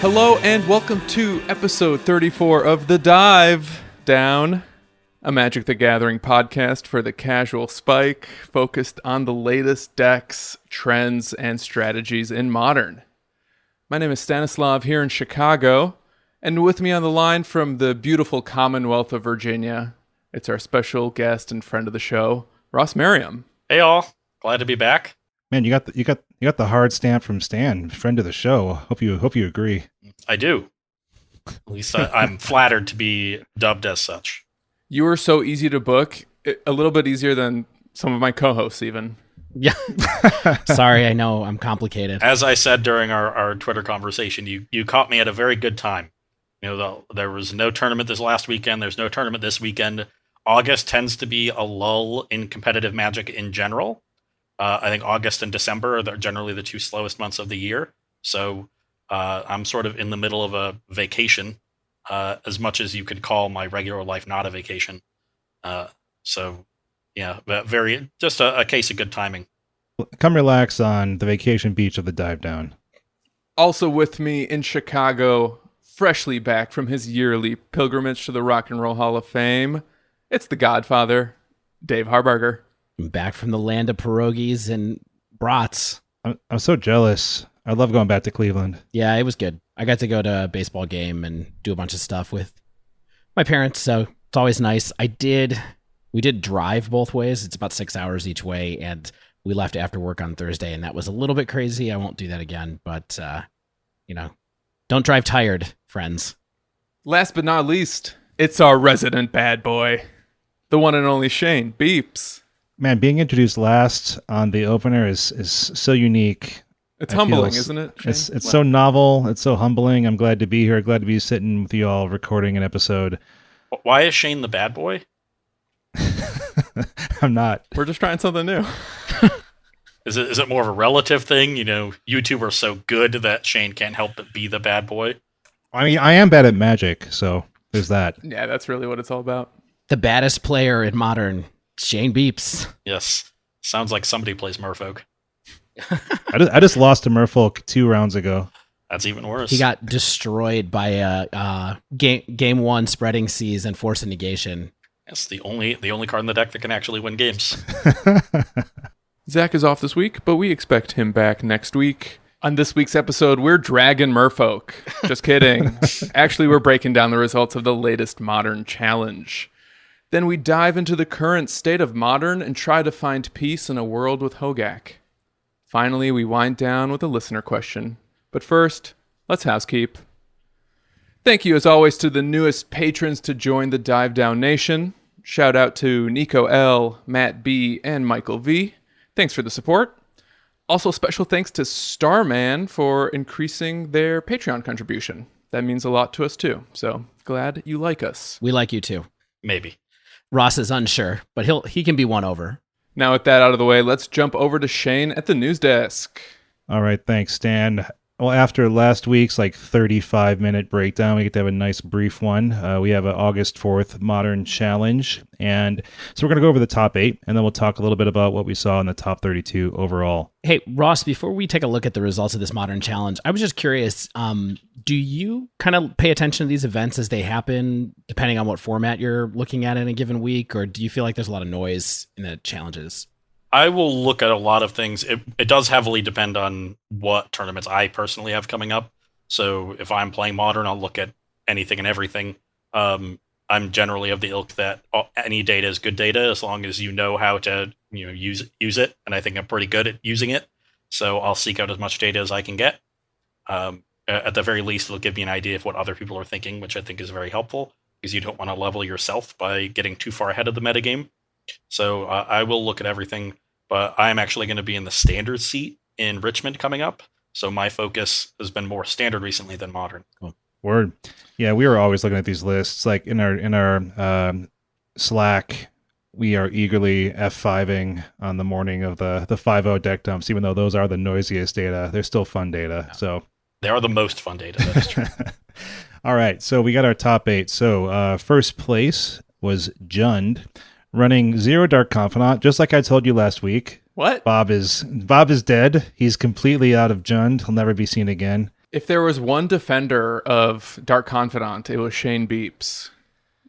Hello and welcome to episode 34 of The Dive Down, a Magic the Gathering podcast for the casual spike, focused on the latest decks, trends, and strategies in Modern. My name is Stanislav here in Chicago, and with me on the line from the beautiful Commonwealth of Virginia, it's our special guest and friend of the show, Ross Merriam. Hey all, glad to be back. Man, you got the hard stamp from Stan, friend of the show. Hope you agree. I do. At least I'm flattered to be dubbed as such. You are so easy to book, a little bit easier than some of my co-hosts even. Yeah. Sorry, I know I'm complicated. As I said during our Twitter conversation, you caught me at a very good time. You know, there was no tournament this last weekend. There's no tournament this weekend. August tends to be a lull in competitive Magic in general. I think August and December are generally the two slowest months of the year. So I'm sort of in the middle of a vacation, as much as you could call my regular life not a vacation. So, yeah, but just a case of good timing. Come relax on the vacation beach of the Dive Down. Also with me in Chicago, freshly back from his yearly pilgrimage to the Rock and Roll Hall of Fame, it's the Godfather, Dave Harbarger. I'm back from the land of pierogies and brats. I'm so jealous. I love going back to Cleveland. Yeah, it was good. I got to go to a baseball game and do a bunch of stuff with my parents, so it's always nice. We did drive both ways. It's about 6 hours each way, and we left after work on Thursday, and that was a little bit crazy. I won't do that again, but, don't drive tired, friends. Last but not least, it's our resident bad boy, the one and only Shane Beeps. Man, being introduced last on the opener is so unique. It's humbling, isn't it, Shane? It's so novel. It's so humbling. I'm glad to be here. Glad to be sitting with you all recording an episode. Why is Shane the bad boy? I'm not. We're just trying something new. Is it more of a relative thing? You know, you two are so good that Shane can't help but be the bad boy. I mean, I am bad at Magic, so there's that. Yeah, that's really what it's all about. The baddest player in Modern, Shane Beeps. Yes. Sounds like somebody plays Merfolk. I just lost to Merfolk 2 rounds ago. That's even worse. He got destroyed by a game one spreading seas and force of negation. That's the only card in the deck that can actually win games. Zach is off this week, but we expect him back next week. On this week's episode, we're dragging Merfolk. Just kidding. Actually, we're breaking down the results of the latest Modern challenge. Then we dive into the current state of Modern and try to find peace in a world with Hogaak. Finally, we wind down with a listener question. But first, let's housekeep. Thank you, as always, to the newest patrons to join the Dive Down Nation. Shout out to Nico L., Matt B., and Michael V. Thanks for the support. Also, special thanks to Starman for increasing their Patreon contribution. That means a lot to us, too. So, glad you like us. We like you, too. Maybe. Ross is unsure, but he can be won over. Now, with that out of the way, let's jump over to Shane at the news desk. All right, thanks, Stan. Well, after last week's 35-minute breakdown, we get to have a nice brief one. We have an August 4th Modern Challenge, and so we're going to go over the top 8, and then we'll talk a little bit about what we saw in the top 32 overall. Hey, Ross, before we take a look at the results of this Modern Challenge, I was just curious, do you kind of pay attention to these events as they happen, depending on what format you're looking at in a given week, or do you feel like there's a lot of noise in the challenges? I will look at a lot of things. It does heavily depend on what tournaments I personally have coming up. So if I'm playing Modern, I'll look at anything and everything. I'm generally of the ilk that any data is good data as long as you know how to use it. And I think I'm pretty good at using it. So I'll seek out as much data as I can get. At the very least, it'll give me an idea of what other people are thinking, which I think is very helpful because you don't want to level yourself by getting too far ahead of the metagame. So I will look at everything, but I'm actually going to be in the standard seat in Richmond coming up. So my focus has been more standard recently than Modern. Cool. Word. Yeah, we were always looking at these lists. Like in our Slack, we are eagerly F5ing on the morning of the 5.0 deck dumps, even though those are the noisiest data. They're still fun data. Yeah. So they are the most fun data. That is true. All right, so we got our top 8. So first place was Jund, running 0 Dark Confidant, just like I told you last week. What? Bob is dead. He's completely out of Jund. He'll never be seen again. If there was one defender of Dark Confidant, it was Shane Beeps.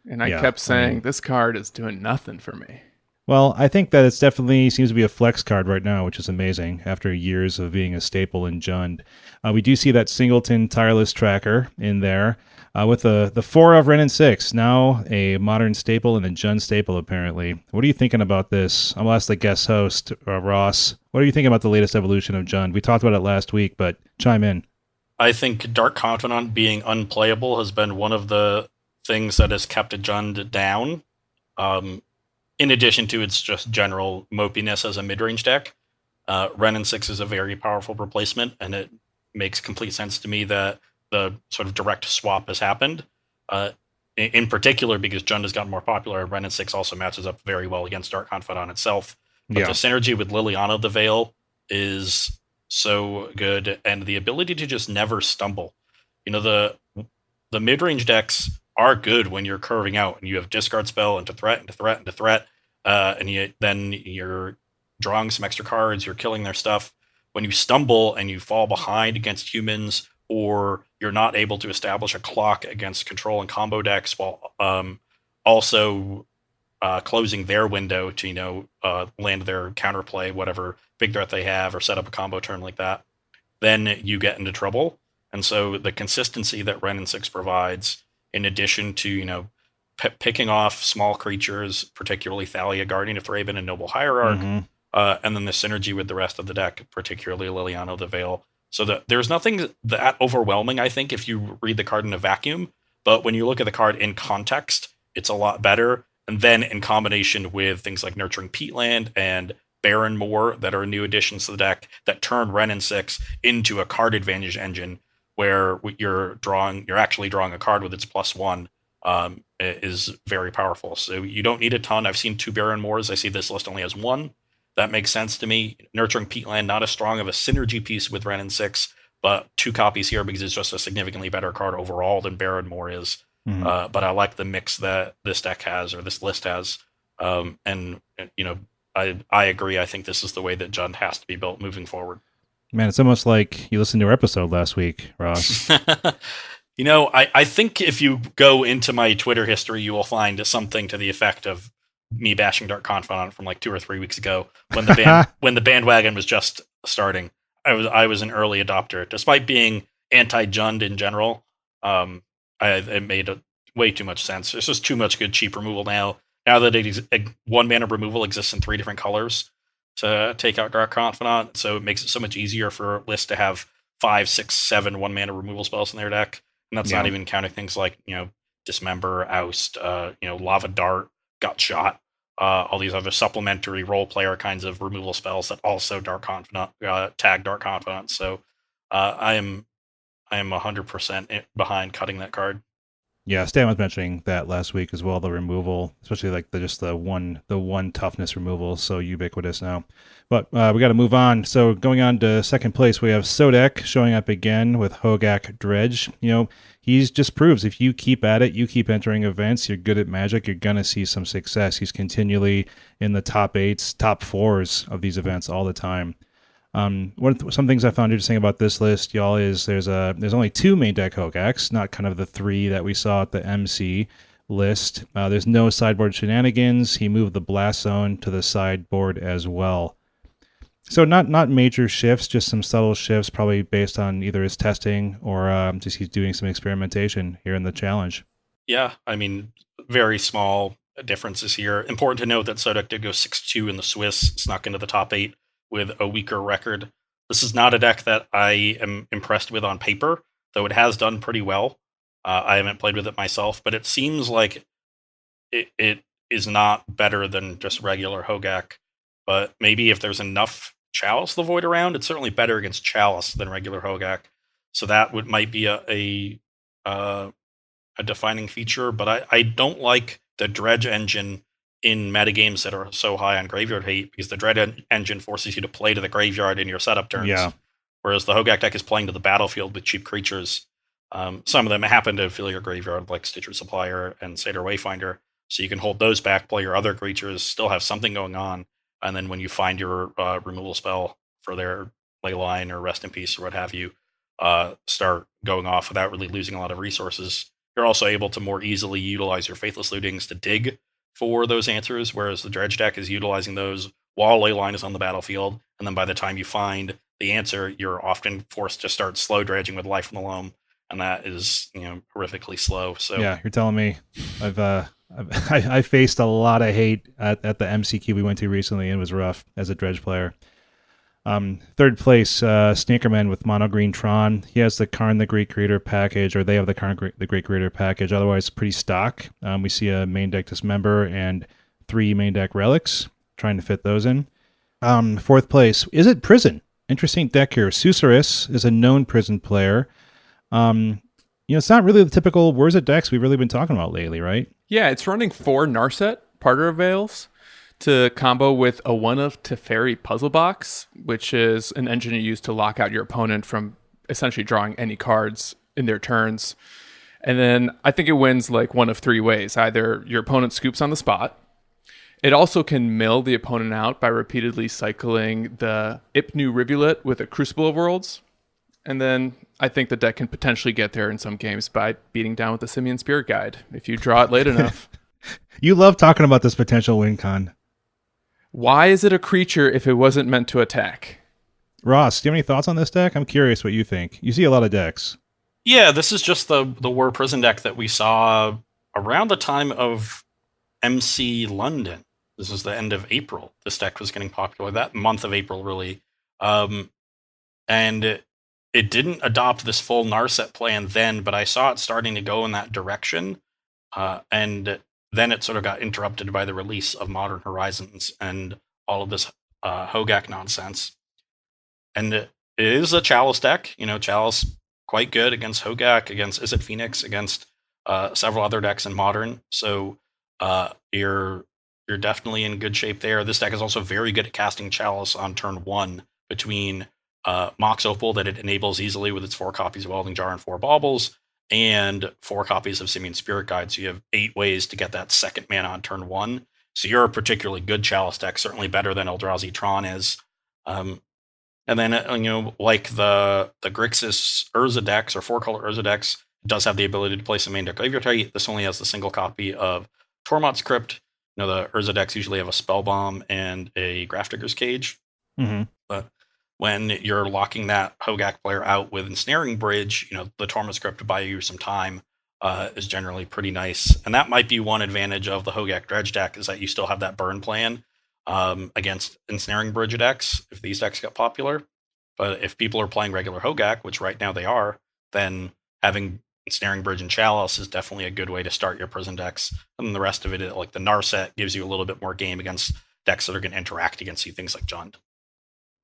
And I kept saying, this card is doing nothing for me. Well, I think that it's definitely seems to be a flex card right now, which is amazing after years of being a staple in Jund. We do see that Singleton Tireless Tracker in there with the 4 of Ren and 6, now a modern staple and a Jund staple, apparently. What are you thinking about this? I'll ask the guest host, Ross. What are you thinking about the latest evolution of Jund? We talked about it last week, but chime in. I think Dark Confidant being unplayable has been one of the things that has kept Jund down. In addition to its just general mopiness as a mid-range deck, Ren and 6 is a very powerful replacement, and it makes complete sense to me that the sort of direct swap has happened. In particular, because Jund has gotten more popular, Ren and 6 also matches up very well against Dark Confidant itself. But the synergy with Liliana the Veil is so good, and the ability to just never stumble. You know, the mid-range decks are good when you're curving out and you have discard spell into threat, into threat, into threat, and then you're drawing some extra cards, you're killing their stuff. When you stumble and you fall behind against humans, or you're not able to establish a clock against control and combo decks while also closing their window to, land their counterplay, whatever big threat they have, or set up a combo turn like that, then you get into trouble. And so the consistency that Ren and 6 provides, in addition to, picking off small creatures, particularly Thalia, Guardian of Thraben, and Noble Hierarch, and then the synergy with the rest of the deck, particularly Liliana the Veil. So that there's nothing that overwhelming, I think, if you read the card in a vacuum. But when you look at the card in context, it's a lot better. And then in combination with things like Nurturing Peatland and Baron Moor that are new additions to the deck that turn Ren and 6 into a card advantage engine, where you're actually drawing a card with its +1, is very powerful. So you don't need a ton. I've seen 2 Baron Moors. I see this list only has 1. That makes sense to me. Nurturing Peatland, not as strong of a synergy piece with Ren and 6, but 2 copies here because it's just a significantly better card overall than Baron Moor is. But I like the mix that this deck has, or this list has. And I agree. I think this is the way that Jund has to be built moving forward. Man, it's almost like you listened to our episode last week, Ross. I think if you go into my Twitter history, you will find something to the effect of me bashing Dark Confidant from like 2 or 3 weeks ago when the bandwagon was just starting. I was an early adopter, despite being anti-Jund in general. It made way too much sense. There's just too much good cheap removal now. Now that 1 mana removal exists in 3 different colors to take out Dark Confidant, so it makes it so much easier for lists to have 5, 6, 7 1 mana removal spells in their deck, and that's not even counting things like Dismember, Oust, Lava Dart, Gut Shot, all these other supplementary role player kinds of removal spells that also tag Dark Confidant. So I am 100% behind cutting that card. Yeah, Stan was mentioning that last week as well. The removal, especially like the one toughness removal, so ubiquitous now. But we got to move on. So going on to second place, we have Sodek showing up again with Hogaak Dredge. He's just proves if you keep at it, you keep entering events, you're good at Magic, you're gonna see some success. He's continually in the top 8s, top 4s of these events all the time. Some things I found interesting about this list, y'all, is there's only 2 main deck Hogaaks, not kind of the 3 that we saw at the MC list. There's no sideboard shenanigans. He moved the Blast Zone to the sideboard as well. So not major shifts, just some subtle shifts, probably based on either his testing or just he's doing some experimentation here in the challenge. Yeah, I mean, very small differences here. Important to note that Sodek did go 6-2 in the Swiss, snuck into the top 8 with a weaker record. This is not a deck that I am impressed with on paper, though it has done pretty well. I haven't played with it myself, but it seems like it is not better than just regular Hogaak. But maybe if there's enough Chalice the Void around, it's certainly better against Chalice than regular Hogaak. So that might be a defining feature. But I don't like the Dredge engine in metagames that are so high on graveyard hate, because the Dread engine forces you to play to the graveyard in your setup turns, whereas the Hogaak deck is playing to the battlefield with cheap creatures. Some of them happen to fill your graveyard, like Stitcher Supplier and Satyr Wayfinder, so you can hold those back, play your other creatures, still have something going on, and then when you find your removal spell for their Leyline or Rest in Peace or what have you, start going off without really losing a lot of resources. You're also able to more easily utilize your Faithless Lootings to dig for those answers, whereas the Dredge deck is utilizing those while Leyline is on the battlefield, and then by the time you find the answer, you're often forced to start slow dredging with Life from the Loam, and that is horrifically slow. So yeah, you're telling me I faced a lot of hate at the MCQ we went to recently, and it was rough as a dredge player. Third place, Sneakerman with Mono Green Tron. He has the Karn the Great Creator package, or they have the Karn the Great Creator package. Otherwise, pretty stock. We see a main deck Dismember and 3 main deck Relics. Trying to fit those in. Fourth place, Izzet Prison. Interesting deck here. Susurrus is a known prison player. It's not really the typical Wurza decks we've really been talking about lately, right? Yeah, it's running 4 Narset Parter Veils to combo with a 1 of Teferi Puzzle Box, which is an engine you use to lock out your opponent from essentially drawing any cards in their turns. And then I think it wins like 1 of 3 ways. Either your opponent scoops on the spot. It also can mill the opponent out by repeatedly cycling the Ipnu Rivulet with a Crucible of Worlds. And then I think the deck can potentially get there in some games by beating down with the Simian Spirit Guide if you draw it late enough. You love talking about this potential win con. Why is it a creature if it wasn't meant to attack? Ross, do you have any thoughts on this deck? I'm curious what you think. You see a lot of decks. Yeah, this is just the War Prison deck that we saw around the time of MC London. This was the end of April. This deck was getting popular that month of April, really. And it didn't adopt this full Narset plan then, but I saw it starting to go in that direction. And then it sort of got interrupted by the release of Modern Horizons and all of this Hogaak nonsense. And it is a Chalice deck. Chalice quite good against Hogaak, against Izzet Phoenix, against several other decks in Modern. So you're definitely in good shape there. This deck is also very good at casting Chalice on turn 1 between Mox Opal that it enables easily with its 4 copies of Welding Jar and 4 Baubles, and 4 copies of Simian Spirit Guide. So you have 8 ways to get that second mana on turn 1. So you're a particularly good Chalice deck, certainly better than Eldrazi Tron is. And then, like the Grixis Urza decks or 4-color Urza decks, it does have the ability to place a main deck graveyard target. This only has the single copy of Tormod's Crypt. The Urza decks usually have a Spell Bomb and a Grafdigger's Cage. Mm-hmm. But when you're locking that Hogaak player out with Ensnaring Bridge, the Tormod's Crypt to buy you some time is generally pretty nice. And that might be one advantage of the Hogaak Dredge deck, is that you still have that burn plan against Ensnaring Bridge decks if these decks get popular. But if people are playing regular Hogaak, which right now they are, then having Ensnaring Bridge and Chalice is definitely a good way to start your prison decks. And then the rest of it, like the Narset, gives you a little bit more game against decks that are going to interact against you, things like Jund.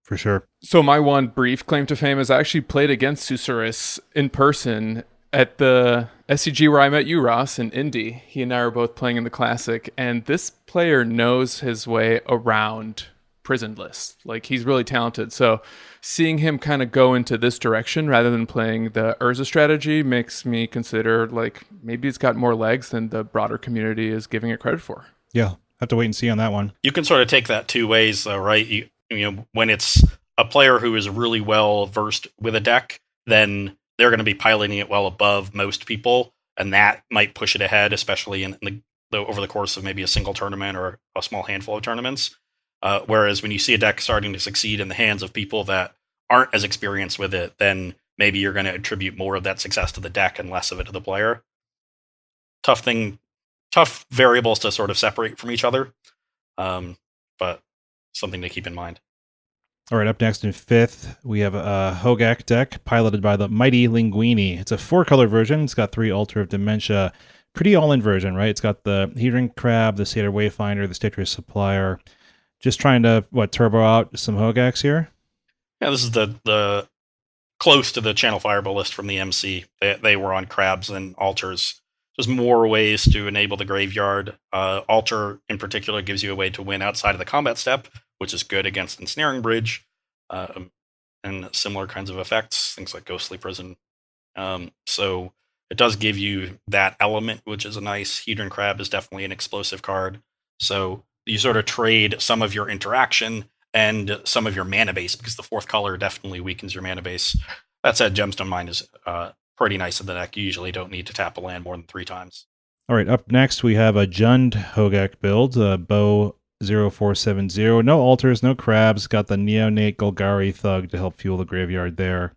For sure. So my one brief claim to fame is I actually played against Susurrus in person at the SCG where I met you, Ross, in Indy. He and I were both playing in the Classic, and this player knows his way around prison lists. Like, he's really talented. So seeing him kind of go into this direction rather than playing the Urza strategy makes me consider, like, maybe it's got more legs than the broader community is giving it credit for. Yeah, have to wait and see on that one. You can sort of take that 2 ways, though, right? When it's a player who is really well versed with a deck, then they're going to be piloting it well above most people, and that might push it ahead, especially in the over the course of maybe a single tournament or a small handful of tournaments. Whereas when you see a deck starting to succeed in the hands of people that aren't as experienced with it, then maybe you're going to attribute more of that success to the deck and less of it to the player. Tough variables to sort of separate from each other, but something to keep in mind. All right, up next in 5th, we have a Hogaak deck piloted by the Mighty Linguini. It's a 4-color version. It's got 3 Altar of Dementia. Pretty all-in version, right? It's got the Hedron Crab, the Satyr Wayfinder, the Stitcher Supplier. Just trying to, turbo out some Hogaaks here? Yeah, this is the close to the Channel Fireball list from the MC. They were on Crabs and Altars. There's more ways to enable the graveyard. Altar, in particular, gives you a way to win outside of the combat step, which is good against Ensnaring Bridge, and similar kinds of effects, things like Ghostly Prison. So it does give you that element, which is a nice. Hedron Crab is definitely an explosive card. So you sort of trade some of your interaction and some of your mana base, because the 4th color definitely weakens your mana base, That said, Gemstone Mine is pretty nice in the deck. You usually don't need to tap a land more than 3 times. All right, up next we have a Jund Hogaak build, Bow 0470. No altars, no crabs. Got the Neonate Golgari Thug to help fuel the graveyard there.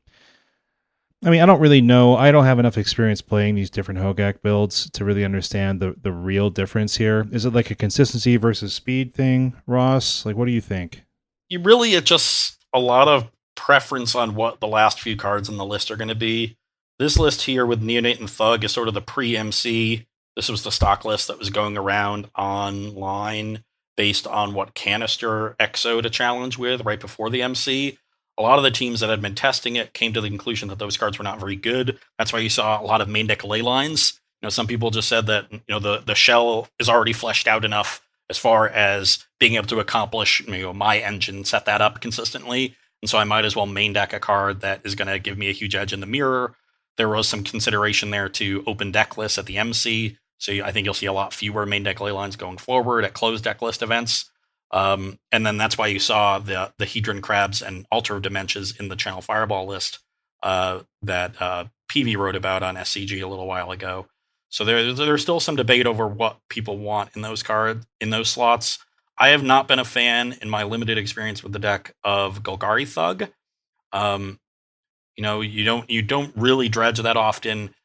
I mean, I don't really know. I don't have enough experience playing these different Hogaak builds to really understand the real difference here. Is it like a consistency versus speed thing, Ross? Like, what do you think? You really adjust a lot of preference on what the last few cards in the list are going to be. This list here with Neonate and Thug is sort of the pre-MC. This was the stock list that was going around online based on what canister EXO to challenge with right before the MC. A lot of the teams that had been testing it came to the conclusion that those cards were not very good. That's why you saw a lot of main deck ley lines. Some people just said that the shell is already fleshed out enough as far as being able to accomplish my engine, set that up consistently. And so I might as well main deck a card that is going to give me a huge edge in the mirror. There was some consideration there to open deck lists at the MC. So I think you'll see a lot fewer main deck ley lines going forward at closed deck list events. And then that's why you saw the Hedron Crabs and Altar of Dementias in the Channel Fireball list that PV wrote about on SCG a little while ago. So there's still some debate over what people want in those cards, in those slots. I have not been a fan in my limited experience with the deck of Golgari Thug. You don't really dredge that often.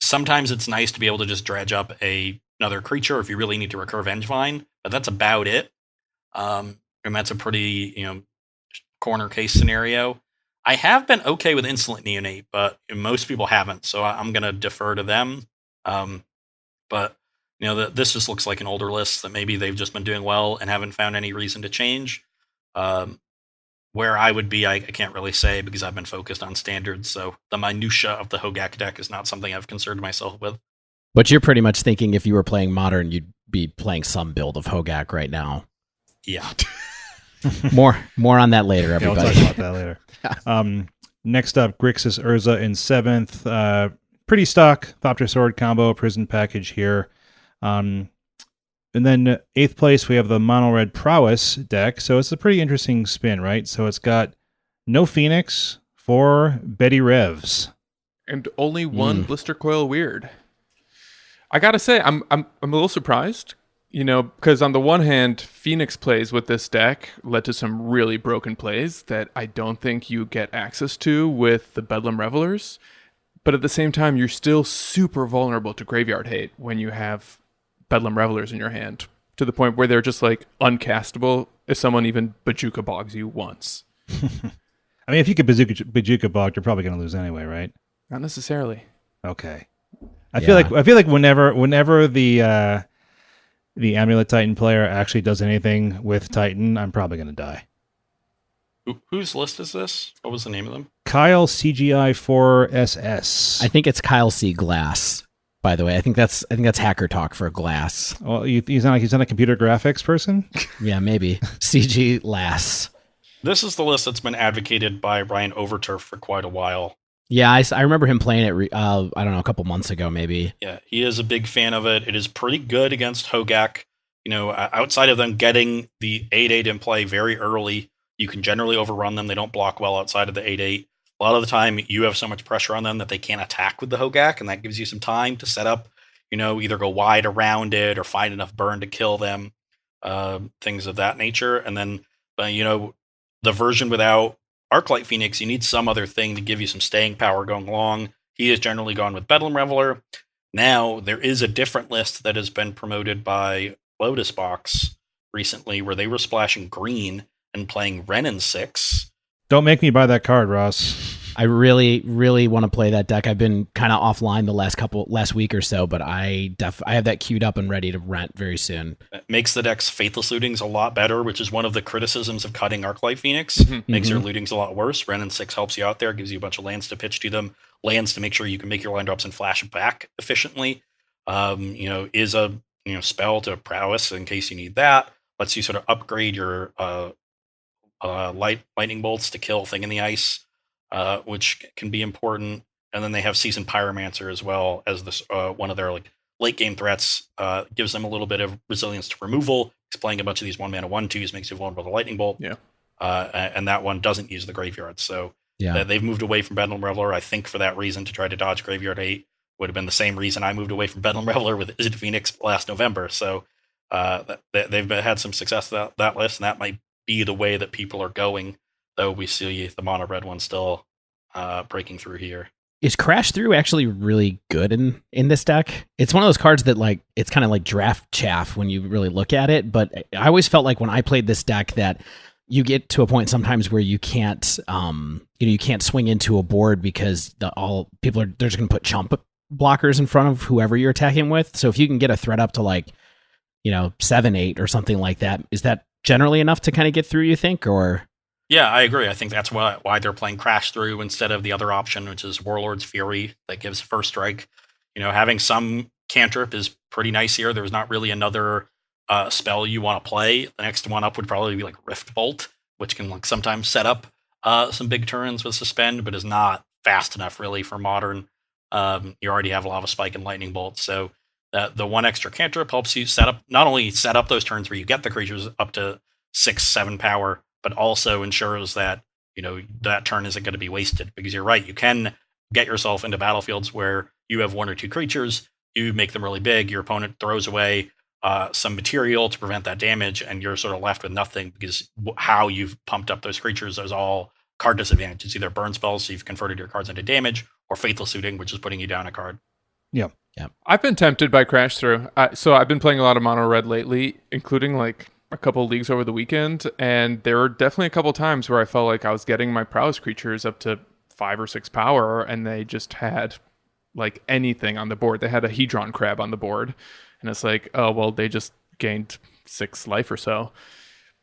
Sometimes it's nice to be able to just dredge up another creature if you really need to recur Vengevine, but that's about it. And that's a pretty corner case scenario. I have been okay with Insolent Neonate, but most people haven't, so I'm going to defer to them. But this just looks like an older list that maybe they've just been doing well and haven't found any reason to change. Where I would be, I can't really say because I've been focused on standards, so the minutia of the Hogaak deck is not something I've concerned myself with. But you're pretty much thinking if you were playing Modern, you'd be playing some build of Hogaak right now. Yeah. More on that later, everybody. Yeah, we'll talk about that later. Next up, Grixis Urza in 7th. Pretty stock Thopter Sword combo, prison package here. And then 8th place, we have the Mono Red Prowess deck. So it's a pretty interesting spin, right? So it's got no Phoenix for Betty Revs. And only one Blister Coil Weird. I gotta say, I'm a little surprised. Because on the one hand, Phoenix plays with this deck led to some really broken plays that I don't think you get access to with the Bedlam Revelers. But at the same time, you're still super vulnerable to graveyard hate when you have Bedlam Revelers in your hand, to the point where they're just like uncastable if someone even Bajuka bogs you once. I mean, if you could Bajuka bog, you're probably going to lose anyway, right? Not necessarily. Okay. I feel like whenever the Amulet Titan player actually does anything with Titan, I'm probably going to die. Whose list is this? What was the name of them? Kyle CGI 4SS. I think it's Kyle C. Glass. By the way, I think that's hacker talk for Glass. Well, he's not a computer graphics person. Yeah, maybe CG Lass. This is the list that's been advocated by Ryan Overturf for quite a while. Yeah, I remember him playing it. I don't know, a couple months ago, maybe. Yeah, he is a big fan of it. It is pretty good against Hogaak. Outside of them getting the 8/8 in play very early, you can generally overrun them. They don't block well outside of the 8/8. A lot of the time, you have so much pressure on them that they can't attack with the Hogaak, and that gives you some time to set up. Either go wide around it or find enough burn to kill them, things of that nature. And then, the version without Arclight Phoenix, you need some other thing to give you some staying power going long. He has generally gone with Bedlam Reveler. Now, there is a different list that has been promoted by Lotus Box recently where they were splashing green and playing Renin 6. Don't make me buy that card, Ross. I really, really want to play that deck. I've been kind of offline the last week or so, but I have that queued up and ready to rent very soon. It makes the deck's Faithless Lootings a lot better, which is one of the criticisms of cutting Arclight Phoenix. Makes your lootings a lot worse. Renin 6 helps you out there, gives you a bunch of lands to pitch to them, lands to make sure you can make your line drops and flash back efficiently. Is a spell to prowess in case you need that. Lets you sort of upgrade your lightning bolts to kill Thing in the Ice, which can be important. And then they have Seasoned Pyromancer as well as this one of their late game threats. Gives them a little bit of resilience to removal. Playing a bunch of these 1-mana 1/2s makes you vulnerable to lightning bolt. Yeah. And that one doesn't use the graveyard. So Yeah. They've moved away from Bedlam Reveler, I think, for that reason, to try to dodge Graveyard Hate. Would have been the same reason I moved away from Bedlam Reveler with Izzet Phoenix last November. So they've had some success with that list, and that might be the way that people are going, though we see the mono red one still breaking through here. Is Crash Through actually really good in this deck? It's one of those cards that, like, it's kind of like draft chaff when you really look at it, but I always felt like when I played this deck that you get to a point sometimes where you can't you can't swing into a board because they're just going to put chump blockers in front of whoever you're attacking with. So if you can get a threat up to, like, 7-8 or something like that, is that generally enough to kind of get through, you think? Or yeah, I agree. I think that's why they're playing Crash Through instead of the other option, which is Warlord's Fury that gives first strike. Having some cantrip is pretty nice here. There's not really another spell you want to play. The next one up would probably be like Rift Bolt, which can sometimes set up some big turns with Suspend, but is not fast enough really for Modern. You already have Lava Spike and Lightning Bolt, so the one extra cantrip helps you not only set up those turns where you get the creatures up to 6-7 power, but also ensures that that turn isn't going to be wasted. Because you're right, you can get yourself into battlefields where you have 1 or 2 creatures, you make them really big, your opponent throws away some material to prevent that damage, and you're sort of left with nothing because how you've pumped up those creatures is all card disadvantages. Either burn spells, so you've converted your cards into damage, or fatal suiting, which is putting you down a card. Yeah. I've been tempted by Crash Through. So I've been playing a lot of mono red lately, including like a couple of leagues over the weekend, and there were definitely a couple times where I felt like I was getting my prowess creatures up to 5 or 6 power, and they just had like anything on the board. They had a Hedron Crab on the board, and it's like, oh well, they just gained 6 life or so.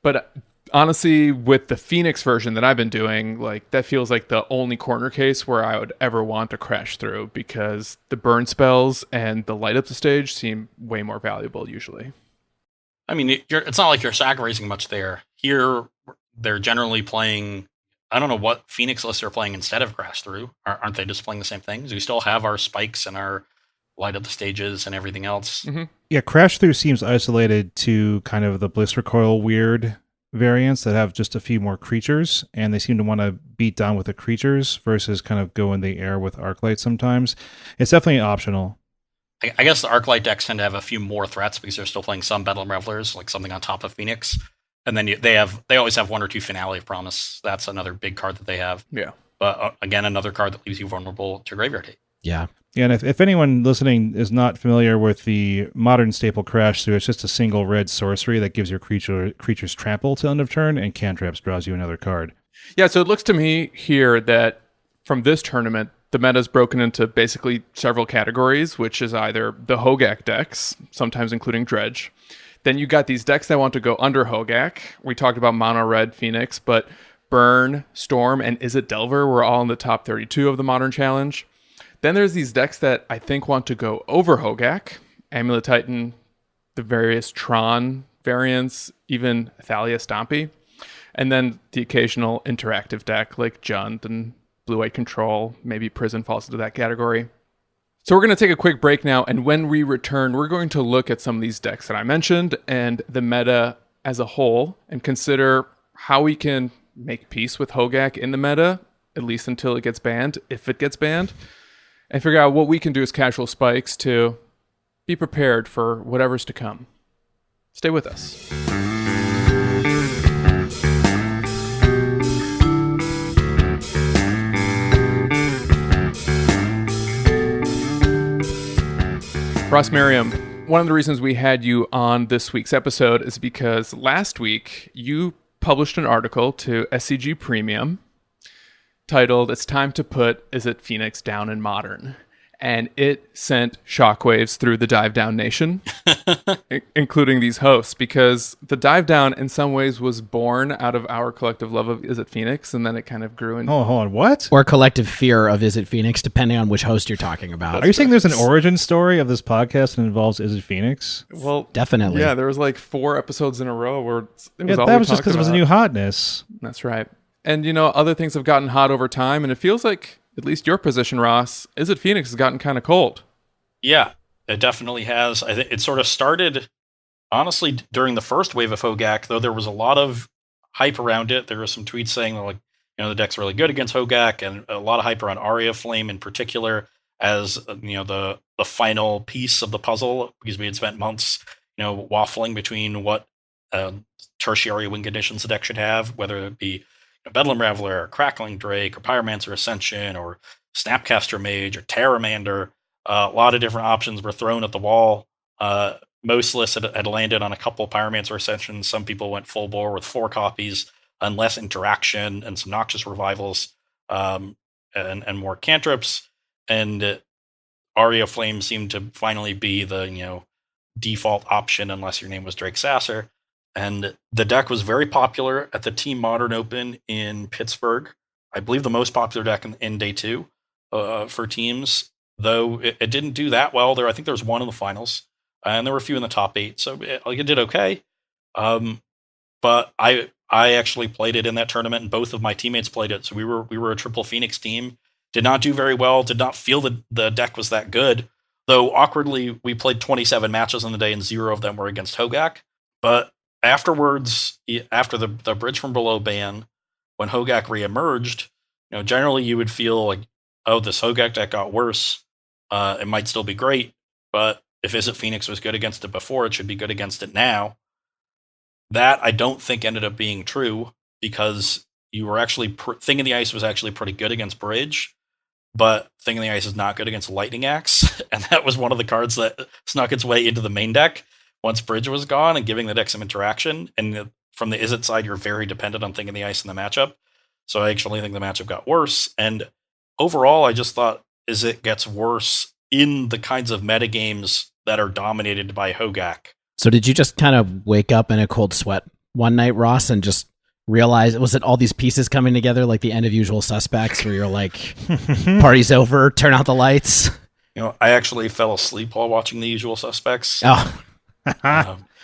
But honestly, with the Phoenix version that I've been doing, like, that feels like the only corner case where I would ever want to Crash Through, because the burn spells and the light up the stage seem way more valuable usually. I mean, it's not like you're sacrificing much there. Here, they're generally playing, I don't know what Phoenix lists are playing instead of Crash Through. Aren't they just playing the same things? We still have our spikes and our light up the stages and everything else. Mm-hmm. Yeah, Crash Through seems isolated to kind of the Bliss Recoil weird variants that have just a few more creatures, and they seem to want to beat down with the creatures versus kind of go in the air with Arclight sometimes. It's definitely optional. I guess the Arclight decks tend to have a few more threats because they're still playing some Bedlam Revelers, like something on top of Phoenix. And then they always have 1 or 2 Finale of Promise. That's another big card that they have. Yeah. But again, another card that leaves you vulnerable to Graveyard Hate. Yeah. Yeah, and if anyone listening is not familiar with the modern staple Crash Through, it's just a single red sorcery that gives your creatures trample till end of turn, and cantrips draws you another card. Yeah, so it looks to me here that from this tournament, the meta is broken into basically several categories, which is either the Hogaak decks, sometimes including Dredge. Then you got these decks that want to go under Hogaak. We talked about Mono Red Phoenix, but Burn, Storm, and Izzet Delver were all in the top 32 of the Modern Challenge. Then there's these decks that I think want to go over Hogaak, Amulet Titan, the various Tron variants, even Thalia Stompy, and then the occasional interactive deck like Jund and Blue-White Control. Maybe Prison falls into that category. So we're going to take a quick break now, and when we return, we're going to look at some of these decks that I mentioned and the meta as a whole, and consider how we can make peace with Hogaak in the meta, at least until it gets banned, if it gets banned, and figure out what we can do as casual spikes to be prepared for whatever's to come. Stay with us. Ross Merriam, one of the reasons we had you on this week's episode is because last week you published an article to SCG Premium titled "It's Time to Put Izzet Phoenix Down in Modern," and it sent shockwaves through the Dive Down Nation, including these hosts, because the Dive Down in some ways was born out of our collective love of Izzet Phoenix, and then it kind of grew into... Oh, hold on, what? Or collective fear of Izzet Phoenix, depending on which host you're talking about. Are you saying there's an origin story of this podcast and involves Izzet Phoenix? Well, definitely. Yeah, there was like 4 episodes in a row where it was all that we was just talked because it was a about. new hotness. That's right. And, you know, other things have gotten hot over time, and it feels like, at least your position, Ross, Izzet Phoenix has gotten kind of cold. Yeah, it definitely has. I think it sort of started, honestly, during the first wave of Hogaak, though there was a lot of hype around it. There were some tweets saying, like, The deck's really good against Hogaak, and a lot of hype around Aria Flame in particular as the final piece of the puzzle, because we had spent months waffling between what tertiary win conditions the deck should have, whether it be Bedlam Reveler, or Crackling Drake, or Pyromancer Ascension, or Snapcaster Mage, or Terramander. A lot of different options were thrown at the wall. Most lists had landed on a couple Pyromancer Ascensions. Some people went full bore with 4 copies and less interaction and some Noxious Revivals, and more cantrips. And Aria Flame seemed to finally be the default option unless your name was Drake Sasser. And the deck was very popular at the Team Modern Open in Pittsburgh. I believe the most popular deck in day 2 for teams, though it didn't do that well. I think there was 1 in the finals, and there were a few in the top 8, so it did okay. But I actually played it in that tournament, and both of my teammates played it. So we were a triple Phoenix team. Did not do very well. Did not feel that the deck was that good. Though awkwardly, we played 27 matches in the day, and 0 of them were against Hogaak. But afterwards, after the Bridge from Below ban, when Hogaak reemerged, generally you would feel like, oh, this Hogaak deck got worse. It might still be great, but if Izzet Phoenix was good against it before, it should be good against it now. That I don't think ended up being true, because you were actually Thing in the Ice was actually pretty good against Bridge, but Thing in the Ice is not good against Lightning Axe, and that was one of the cards that snuck its way into the main deck once Bridge was gone, and giving the deck some interaction. And from the Izzet side, you're very dependent on Thing in the Ice in the matchup. So I actually think the matchup got worse. And overall, I just thought Izzet gets worse in the kinds of metagames that are dominated by Hogaak. So did you just kind of wake up in a cold sweat one night, Ross, and just realize, was it all these pieces coming together like the end of Usual Suspects, where you're like, party's over, turn out the lights? I actually fell asleep while watching The Usual Suspects. Oh.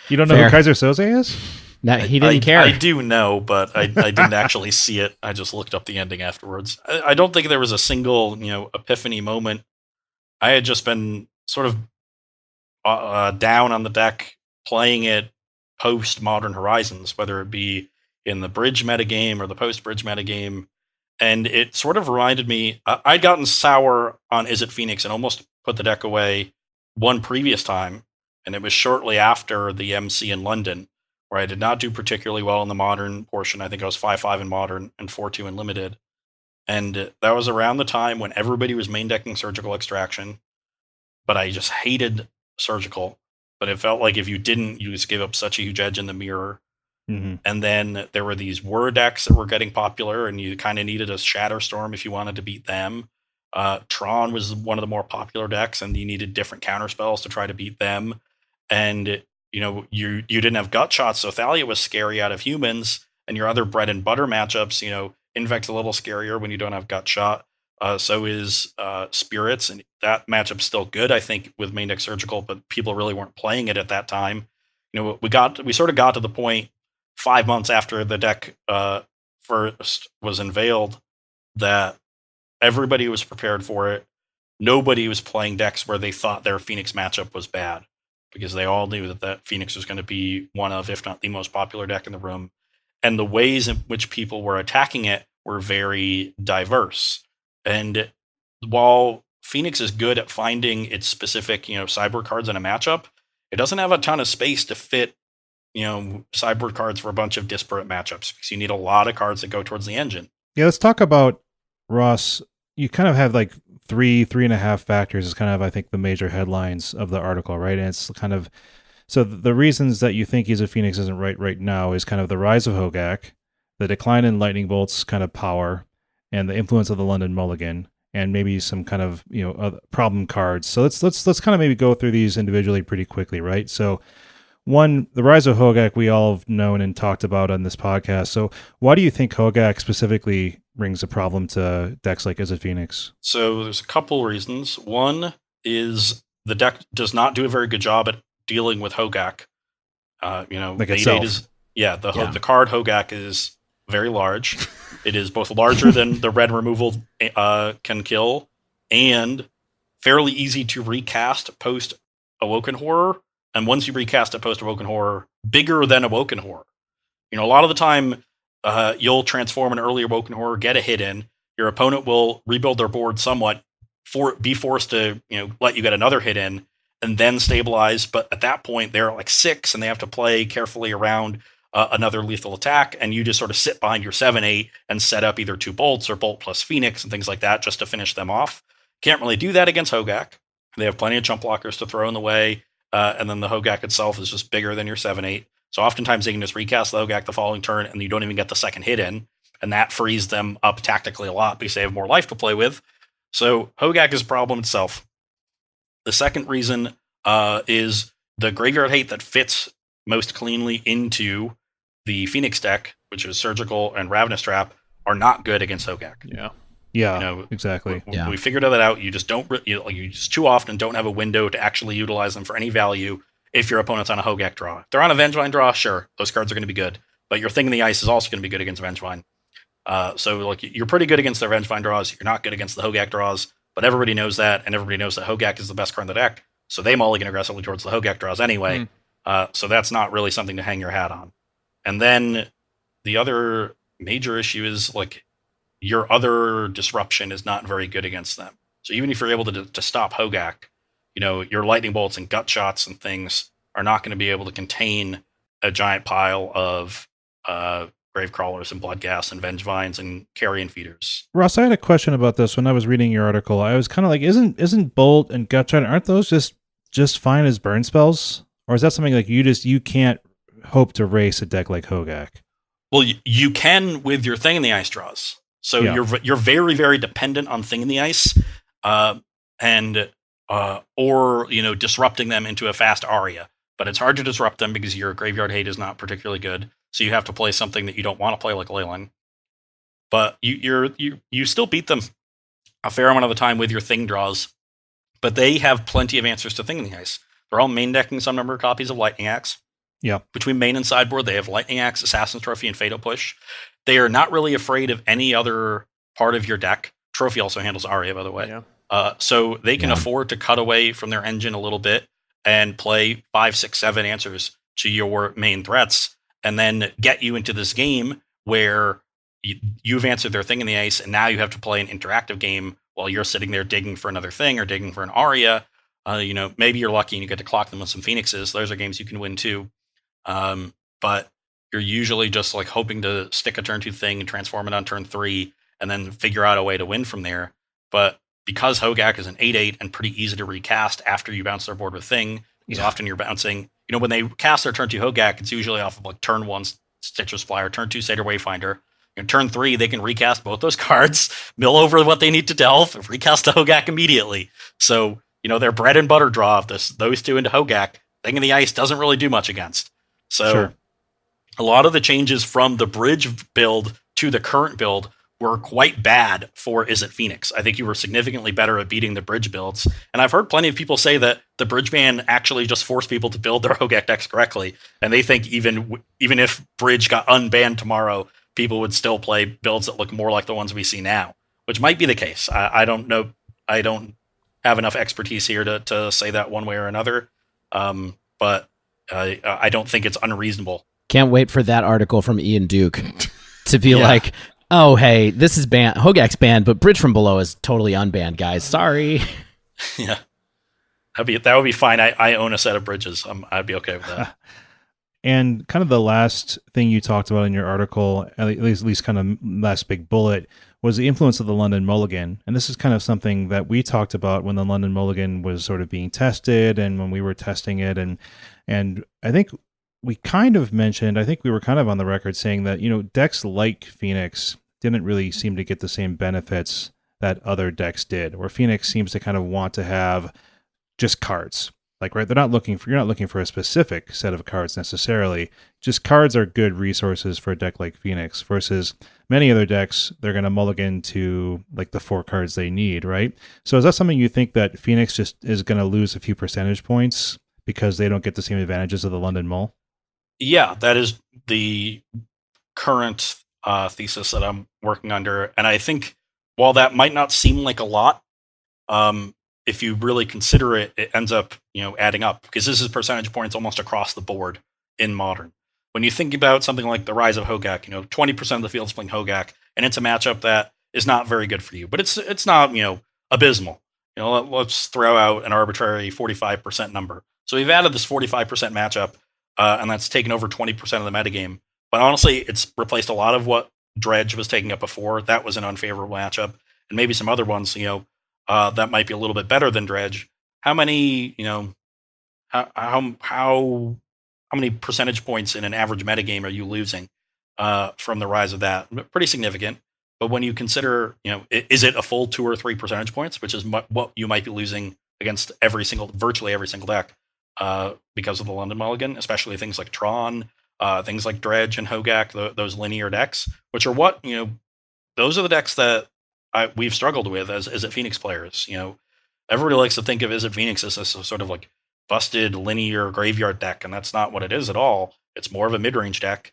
You don't know Fair. who Kaiser Soze is? No, he didn't care. I do know, but I didn't actually see it. I just looked up the ending afterwards. I don't think there was a single, epiphany moment. I had just been sort of down on the deck, playing it post Modern Horizons, whether it be in the Bridge metagame or the post-Bridge metagame. And it sort of reminded me, I'd gotten sour on Izzet Phoenix and almost put the deck away one previous time. And it was shortly after the MC in London, where I did not do particularly well in the Modern portion. I think I was 5-5 in Modern and 4-2 in Limited. And that was around the time when everybody was main decking Surgical Extraction, but I just hated Surgical. But it felt like if you didn't, you just gave up such a huge edge in the mirror. Mm-hmm. And then there were these Whir decks that were getting popular, and you kind of needed a Shatterstorm if you wanted to beat them. Tron was one of the more popular decks, and you needed different counter spells to try to beat them. And you didn't have Gut Shot, so Thalia was scary out of humans, and your other bread and butter matchups, Infect's a little scarier when you don't have Gut Shot. So is Spirits, and that matchup's still good, I think, with main deck Surgical, but people really weren't playing it at that time. We sort of got to the point 5 months after the deck first was unveiled that everybody was prepared for it. Nobody was playing decks where they thought their Phoenix matchup was bad, because they all knew that Phoenix was going to be one of, if not the most popular deck in the room. And the ways in which people were attacking it were very diverse. And while Phoenix is good at finding its specific, sideboard cards in a matchup, it doesn't have a ton of space to fit, sideboard cards for a bunch of disparate matchups, because you need a lot of cards that go towards the engine. Yeah, let's talk about, Ross. You kind of have like three and a half factors is kind of, I think, the major headlines of the article, right? And it's kind of, so the reasons that you think Izzet Phoenix isn't right now is kind of the rise of Hogaak, the decline in Lightning Bolt's kind of power, and the influence of the London Mulligan, and maybe some kind of problem cards. So let's kind of maybe go through these individually pretty quickly, right? So one, the rise of Hogaak we all have known and talked about on this podcast. So why do you think Hogaak specifically brings a problem to decks like Izzet Phoenix? So there's a couple reasons. One is the deck does not do a very good job at dealing with Hogaak. Like itself. The card Hogaak is very large. It is both larger than the red removal can kill, and fairly easy to recast post Awoken Horror. And once you recast it post Awoken Horror, bigger than Awoken Horror. A lot of the time, you'll transform an early Awoken Horror, get a hit in. Your opponent will rebuild their board somewhat, be forced to let you get another hit in, and then stabilize. But at that point, they're like 6, and they have to play carefully around another lethal attack, and you just sort of sit behind your 7/8 and set up either 2 bolts or bolt plus Phoenix and things like that just to finish them off. Can't really do that against Hogaak. They have plenty of chump blockers to throw in the way, and then the Hogaak itself is just bigger than your 7/8. So oftentimes they can just recast the Hogaak the following turn, and you don't even get the second hit in, and that frees them up tactically a lot because they have more life to play with. So Hogaak is a problem itself. The second reason is the graveyard hate that fits most cleanly into the Phoenix deck, which is Surgical and Ravenous Trap, are not good against Hogaak. Yeah, exactly. We figured that out. You just don't. You just too often don't have a window to actually utilize them for any value if your opponent's on a Hogaak draw. If they're on a Vengevine draw, sure, those cards are going to be good. But your Thing in the Ice is also going to be good against Vengevine. So you're pretty good against their Vengevine draws. You're not good against the Hogaak draws. But everybody knows that, and everybody knows that Hogaak is the best card in the deck. So they mulligan aggressively towards the Hogaak draws anyway. So that's not really something to hang your hat on. And then the other major issue is your other disruption is not very good against them. So even if you're able to stop Hogaak, your lightning bolts and gut shots and things are not going to be able to contain a giant pile of grave crawlers and blood gas and vengevines and carrion feeders. Ross, I had a question about this when I was reading your article. I was kind of like, isn't bolt and gut shot, aren't those just fine as burn spells, or is that something like you can't hope to race a deck like Hogaak? Well, you can with your Thing in the Ice draws. So you're very, very dependent on Thing in the Ice, or disrupting them into a fast aria. But it's hard to disrupt them because your graveyard hate is not particularly good. So you have to play something that you don't want to play, like Leyline. But you still beat them a fair amount of the time with your Thing draws. But they have plenty of answers to Thing in the Ice. They're all main decking some number of copies of Lightning Axe. Yeah. Between main and sideboard, they have Lightning Axe, Assassin's Trophy, and Fatal Push. They are not really afraid of any other part of your deck. Trophy also handles Aria, by the way. Yeah. So they can afford to cut away from their engine a little bit and play 5, 6, 7 answers to your main threats, and then get you into this game where you've answered their Thing in the Ice, and now you have to play an interactive game while you're sitting there digging for another thing or digging for an Aria. Maybe you're lucky and you get to clock them with some Phoenixes. Those are games you can win too. But you're usually just hoping to stick a turn 2 thing and transform it on turn 3 and then figure out a way to win from there. But because Hogaak is an 8/8 and pretty easy to recast after you bounce their board with Thing, because often you're bouncing, when they cast their turn 2 Hogaak, it's usually off of turn 1 Stitcher's Flyer, turn 2 Satyr Wayfinder. Turn 3, they can recast both those cards, mill over what they need to delve, recast the Hogaak immediately. So, their bread and butter draw of those two into Hogaak, Thing in the Ice doesn't really do much against. So a lot of the changes from the bridge build to the current build were quite bad for Izzet Phoenix. I think you were significantly better at beating the bridge builds. And I've heard plenty of people say that the bridge ban actually just forced people to build their Hogaak decks correctly. And they think even if bridge got unbanned tomorrow, people would still play builds that look more like the ones we see now, which might be the case. I don't know. I don't have enough expertise here to say that one way or another. But I don't think it's unreasonable. Can't wait for that article from Ian Duke to be like, oh, hey, this is banned. Hogaak's banned, but Bridge from Below is totally unbanned, guys. Sorry. Yeah. That would be fine. I own a set of bridges. I'd be okay with that. And kind of the last thing you talked about in your article, at least kind of last big bullet, was the influence of the London Mulligan. And this is kind of something that we talked about when the London Mulligan was sort of being tested and when we were testing it. And I think we kind of mentioned, I think we were kind of on the record saying that, decks like Phoenix didn't really seem to get the same benefits that other decks did, where Phoenix seems to kind of want to have just cards. Right, you're not looking for a specific set of cards necessarily. Just cards are good resources for a deck like Phoenix versus many other decks. They're going to mulligan to the 4 cards they need, right? So is that something you think that Phoenix just is going to lose a few percentage points because they don't get the same advantages of the London Mull? Yeah, that is the current thesis that I'm working under, and I think while that might not seem like a lot, if you really consider it, it ends up, adding up, because this is percentage points almost across the board in Modern. when you think about something like the Rise of Hogaak, 20% of the field's playing Hogaak, and it's a matchup that is not very good for you, but it's not, abysmal. Let's throw out an arbitrary 45% number. So we've added this 45% matchup, and that's taken over 20% of the metagame. But honestly, it's replaced a lot of what Dredge was taking up before. That was an unfavorable matchup, and maybe some other ones, that might be a little bit better than Dredge. How many, how many percentage points in an average metagame are you losing from the rise of that? Pretty significant. But when you consider, is it a full 2 or 3 percentage points, which is what you might be losing against virtually every single deck because of the London Mulligan, especially things like Tron, things like Dredge and Hogaak, those linear decks, which are what, those are the decks that we've struggled with as Izzet Phoenix players. Everybody likes to think of Izzet Phoenix as this sort of like busted linear graveyard deck, and that's not what it is at all. It's more of a mid-range deck,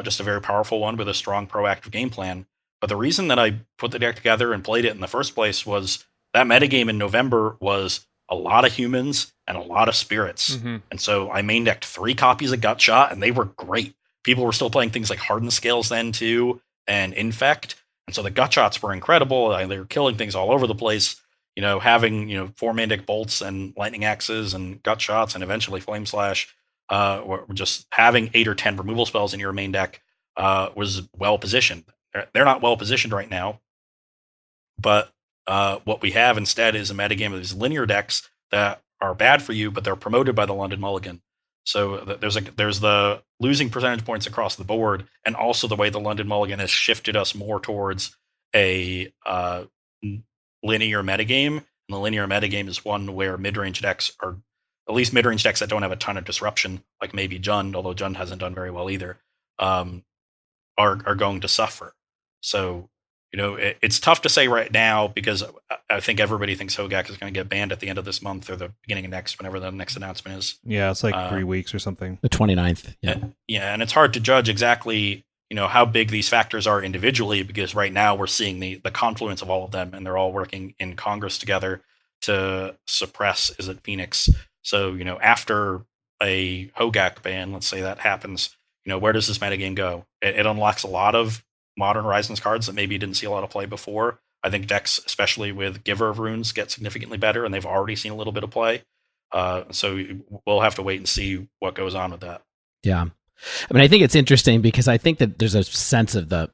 just a very powerful one with a strong proactive game plan. But the reason that I put the deck together and played it in the first place was that metagame in November was a lot of humans and a lot of spirits. Mm-hmm. And so I main decked 3 copies of Gutshot, and they were great. People were still playing things like Hardened Scales then too, and Infect. And so the Gutshots were incredible. They were killing things all over the place. Having 4 main deck bolts and lightning axes and Gutshots and eventually Flame Slash, or just having 8 or 10 removal spells in your main deck was well positioned. They're not well positioned right now, but what we have instead is a metagame of these linear decks that are bad for you, but they're promoted by the London Mulligan. So there's the losing percentage points across the board, and also the way the London Mulligan has shifted us more towards a linear metagame. And the linear metagame is one where mid-range decks, or at least mid-range decks that don't have a ton of disruption, like maybe Jund, although Jund hasn't done very well either, are going to suffer. So, it's tough to say right now because I think everybody thinks Hogaak is going to get banned at the end of this month or the beginning of next, whenever the next announcement is. Yeah, it's like 3 weeks or something. The 29th. Yeah. Yeah, and it's hard to judge exactly, how big these factors are individually, because right now we're seeing the confluence of all of them, and they're all working in Congress together to suppress Izzet Phoenix. So, after a Hogaak ban, let's say that happens, where does this metagame go? It unlocks a lot of Modern Horizons cards that maybe you didn't see a lot of play before. I think decks, especially with Giver of Runes, get significantly better, and they've already seen a little bit of play. So we'll have to wait and see what goes on with that. Yeah. I mean, I think it's interesting because I think that there's a sense of the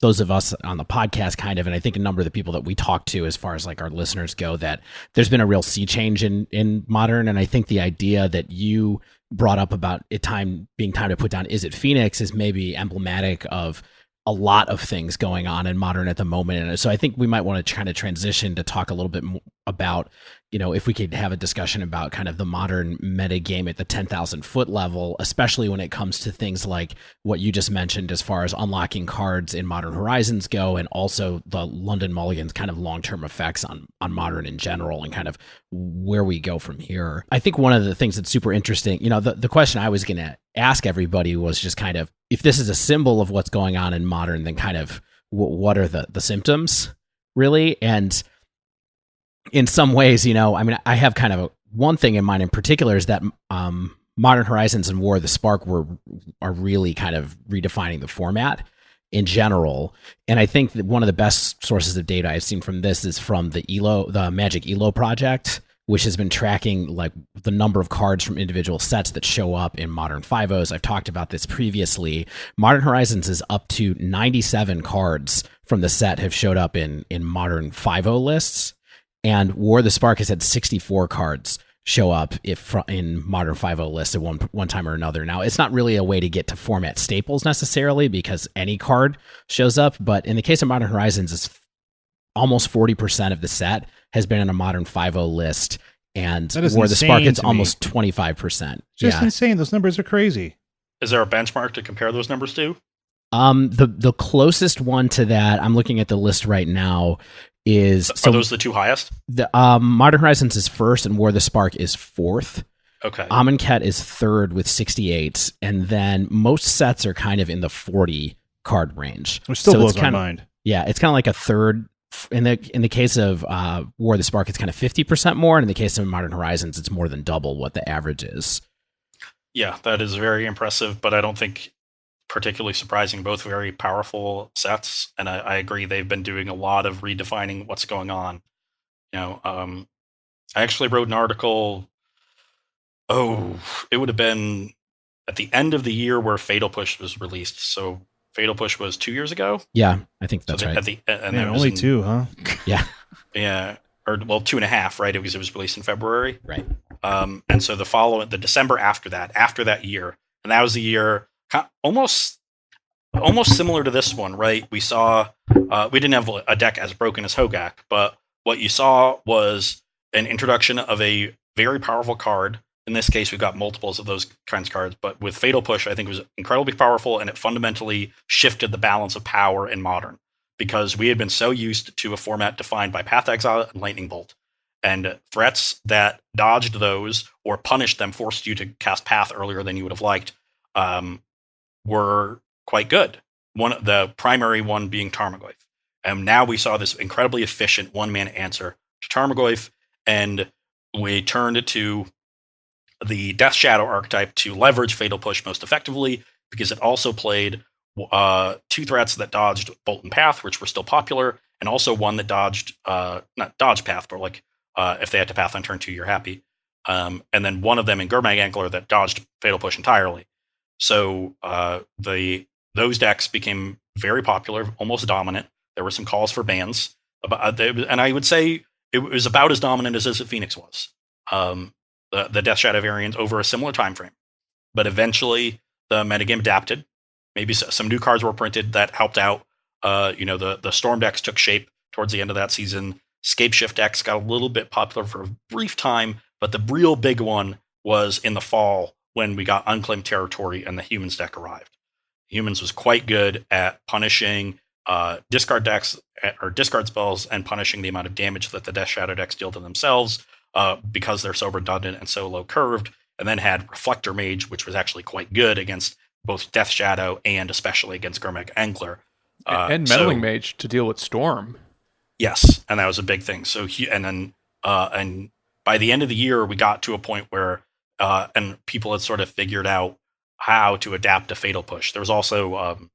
those of us on the podcast kind of, and I think a number of the people that we talk to as far as like our listeners go, that there's been a real sea change in Modern. And I think the idea that you brought up about it being time to put down Izzet Phoenix is maybe emblematic of a lot of things going on in Modern at the moment. And so I think we might want to kind of transition to talk a little bit more about, if we could have a discussion about kind of the Modern metagame at the 10,000 foot level, especially when it comes to things like what you just mentioned as far as unlocking cards in Modern Horizons go, and also the London Mulligan's kind of long-term effects on Modern in general, and kind of where we go from here. I think one of the things that's super interesting, the question I was going to ask everybody was just kind of, if this is a symbol of what's going on in Modern, then kind of what are the symptoms really? And in some ways, I have kind of one thing in mind in particular is that Modern Horizons and War of the Spark are really kind of redefining the format in general. And I think that one of the best sources of data I've seen from this is from the Magic Elo project, which has been tracking like the number of cards from individual sets that show up in Modern 5.0s. I've talked about this previously. Modern Horizons is up to 97 cards from the set have showed up in Modern 5.0 lists. And War of the Spark has had 64 cards show up in Modern 5.0 lists at one time or another. Now, it's not really a way to get to format staples necessarily because any card shows up. But in the case of Modern Horizons, it's almost 40% of the set has been in a Modern 5.0 list. And War of the Spark, it's almost 25%. Just insane. Those numbers are crazy. Is there a benchmark to compare those numbers to? The closest one to that, I'm looking at the list right now, is... Are those the two highest? The Modern Horizons is first, and War of the Spark is fourth. Okay. Amonkhet is third with 68, and then most sets are kind of in the 40 card range. Which still blows my mind. Yeah, it's kind of like a third. In the case of War of the Spark, it's kind of 50% more, and in the case of Modern Horizons, it's more than double what the average is. Yeah, that is very impressive, but I don't think particularly surprising. Both very powerful sets, and I agree they've been doing a lot of redefining what's going on. I actually wrote an article. Oh, it would have been at the end of the year where Fatal Push was released. So Fatal Push was 2 years ago. Yeah, I think that's right. Man, only 2, huh? Yeah. Yeah. Or 2.5, right? It was released in February. Right. And so the December after that year, and that was the year almost similar to this one, right? We saw, we didn't have a deck as broken as Hogaak, but what you saw was an introduction of a very powerful card. In this case, we've got multiples of those kinds of cards, but with Fatal Push, I think it was incredibly powerful, and it fundamentally shifted the balance of power in Modern, because we had been so used to a format defined by Path Exile and Lightning Bolt, and threats that dodged those or punished them, forced you to cast Path earlier than you would have liked, were quite good. The primary one being Tarmogoyf. And now we saw this incredibly efficient one-man answer to Tarmogoyf, and we turned it to the Death Shadow archetype to leverage Fatal Push most effectively, because it also played 2 threats that dodged Bolt and Path, which were still popular, and also one that dodged, not dodge Path, but like if they had to Path on turn 2, you're happy. And then one of them in Gurmag Angler that dodged Fatal Push entirely. So those decks became very popular, almost dominant. There were some calls for bans, and I would say it was about as dominant as Izzet Phoenix was. The Death Shadow variant over a similar time frame. But eventually the metagame adapted. Maybe some new cards were printed that helped out. The Storm decks took shape towards the end of that season. Scapeshift decks got a little bit popular for a brief time, but the real big one was in the fall when we got Unclaimed Territory and the Humans deck arrived. Humans was quite good at punishing discard decks or discard spells and punishing the amount of damage that the Death Shadow decks deal to themselves, because they're so redundant and so low curved, and then had Reflector Mage, which was actually quite good against both Death Shadow and especially against Gurmag Angler. And Meddling Mage to deal with Storm. Yes, and that was a big thing. So and by the end of the year, we got to a point where and people had sort of figured out how to adapt to Fatal Push. There was also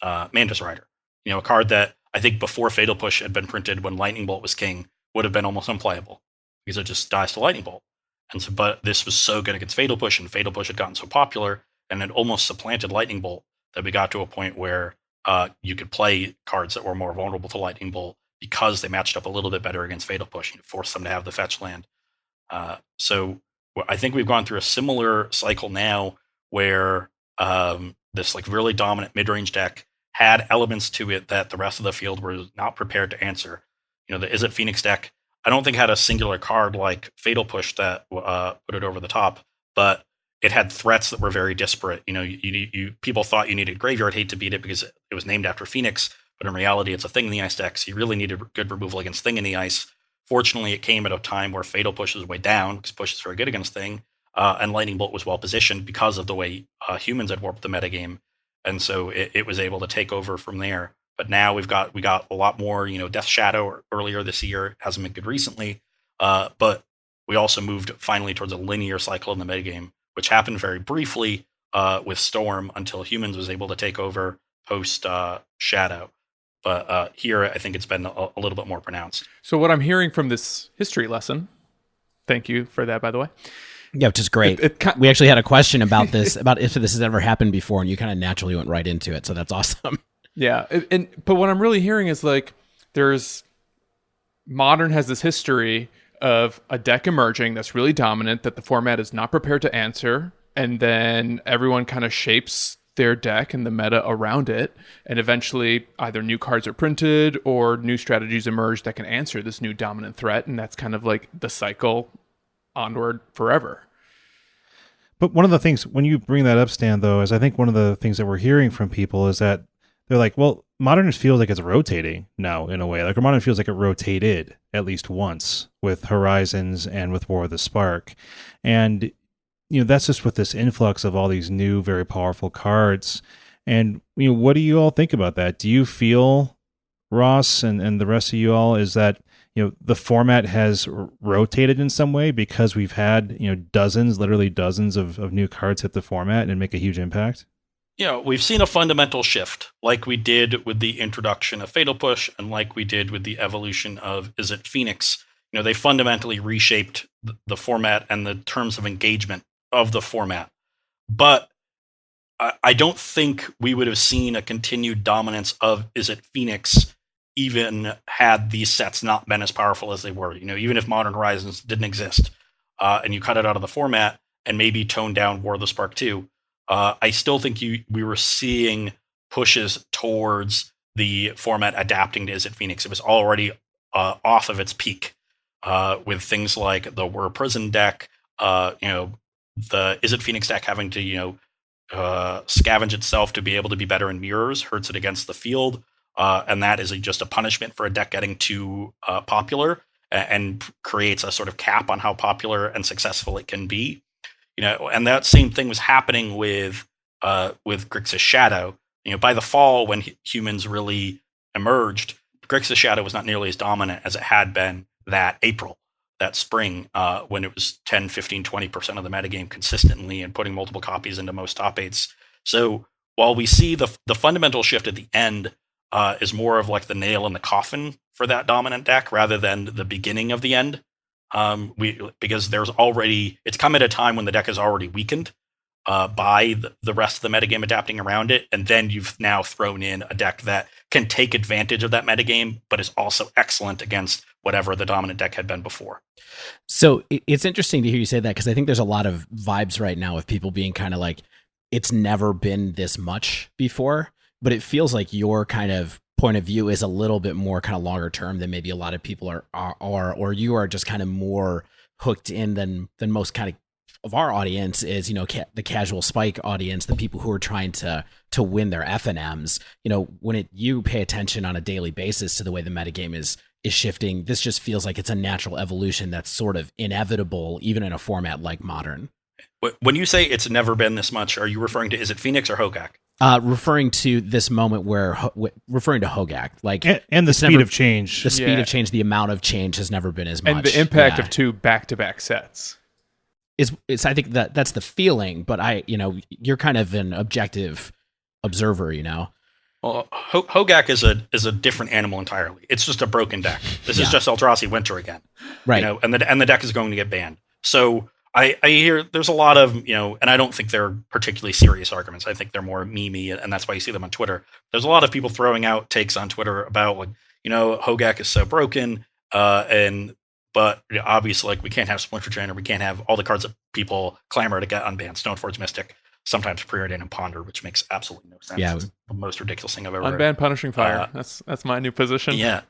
Mantis Rider, a card that I think before Fatal Push had been printed, when Lightning Bolt was king, would have been almost unplayable because it just dies to Lightning Bolt. And so, but this was so good against Fatal Push, and Fatal Push had gotten so popular and it almost supplanted Lightning Bolt that we got to a point where you could play cards that were more vulnerable to Lightning Bolt because they matched up a little bit better against Fatal Push and forced them to have the fetch land. So I think we've gone through a similar cycle now where this like really dominant mid-range deck had elements to it that the rest of the field were not prepared to answer. The Izzet Phoenix deck, I don't think had a singular card like Fatal Push that put it over the top, but it had threats that were very disparate. People thought you needed Graveyard Hate to beat it because it was named after Phoenix, but in reality, it's a Thing in the Ice deck, so you really needed good removal against Thing in the Ice. Fortunately, it came at a time where Fatal Push was way down, because Push is very good against Thing, and Lightning Bolt was well positioned because of the way Humans had warped the metagame, and so it was able to take over from there. But now we got a lot more. Death Shadow earlier this year hasn't been good recently, but we also moved finally towards a linear cycle in the metagame, which happened very briefly with Storm until Humans was able to take over post Shadow. But here, I think it's been a little bit more pronounced. So what I'm hearing from this history lesson, thank you for that, by the way. Yeah, which is great. We actually had a question about this, about if this has ever happened before, and you kind of naturally went right into it. So that's awesome. Yeah, but what I'm really hearing is like Modern has this history of a deck emerging that's really dominant that the format is not prepared to answer, and then everyone kind of shapes their deck and the meta around it, and eventually either new cards are printed or new strategies emerge that can answer this new dominant threat, and that's kind of like the cycle onward forever. But one of the things, when you bring that up, Stan, though, is I think one of the things that we're hearing from people is that they're like, well, Modern feels like it's rotating now in a way. Like Modern feels like it rotated at least once with Horizons and with War of the Spark. And, that's just with this influx of all these new, very powerful cards. And, what do you all think about that? Do you feel, Ross and the rest of you all, is that, the format has rotated in some way because we've had, literally dozens of new cards hit the format and make a huge impact? we've seen a fundamental shift, like we did with the introduction of Fatal Push, and like we did with the evolution of Izzet Phoenix. They fundamentally reshaped the format and the terms of engagement of the format. But I don't think we would have seen a continued dominance of Izzet Phoenix even had these sets not been as powerful as they were. Even if Modern Horizons didn't exist, and you cut it out of the format and maybe toned down War of the Spark 2, I still think we were seeing pushes towards the format adapting to Izzet Phoenix. It was already off of its peak with things like the Were Prison deck, the Izzet Phoenix deck having to, scavenge itself to be able to be better in mirrors, hurts it against the field. And that is just a punishment for a deck getting too popular and creates a sort of cap on how popular and successful it can be. And that same thing was happening with Grixis Shadow. By the fall, when humans really emerged, Grixis Shadow was not nearly as dominant as it had been that April, that spring, when it was 10, 15, 20% of the metagame consistently and putting multiple copies into most top 8s. So while we see the fundamental shift at the end is more of like the nail in the coffin for that dominant deck rather than the beginning of the end, because it's come at a time when the deck is already weakened by the rest of the metagame adapting around it, and then you've now thrown in a deck that can take advantage of that metagame, but is also excellent against whatever the dominant deck had been before. So it's interesting to hear you say that, because I think there's a lot of vibes right now of people being kind of like, it's never been this much before, but it feels like your kind of point of view is a little bit more kind of longer term than maybe a lot of people are or you are just kind of more hooked in than most kind of our audience is, the casual Spike audience, the people who are trying to win their FNMs. When you pay attention on a daily basis to the way the metagame is shifting, this just feels like it's a natural evolution that's sort of inevitable, even in a format like Modern. When you say it's never been this much, are you referring to Izzet Phoenix or Hogaak? Referring to this moment referring to Hogaak, like, and the speed of change. The speed of change, the amount of change has never been as much. And the impact of 2 back-to-back sets. It's I think that's the feeling, but you're kind of an objective observer, Well, Hogaak is a different animal entirely. It's just a broken deck. This is just Eldrazi Winter again, right? And the deck is going to get banned. So I hear there's a lot of and I don't think they're particularly serious arguments. I think they're more meme-y, and that's why you see them on Twitter. There's a lot of people throwing out takes on Twitter about like Hogaak is so broken, but obviously, like, we can't have Splinter Trainer, we can't have all the cards that people clamor to get unbanned. Stoneforge Mystic, sometimes Preordain and Ponder, which makes absolutely no sense. Yeah. It's the most ridiculous thing I've ever Unban heard. Punishing Fire. That's my new position. Yeah.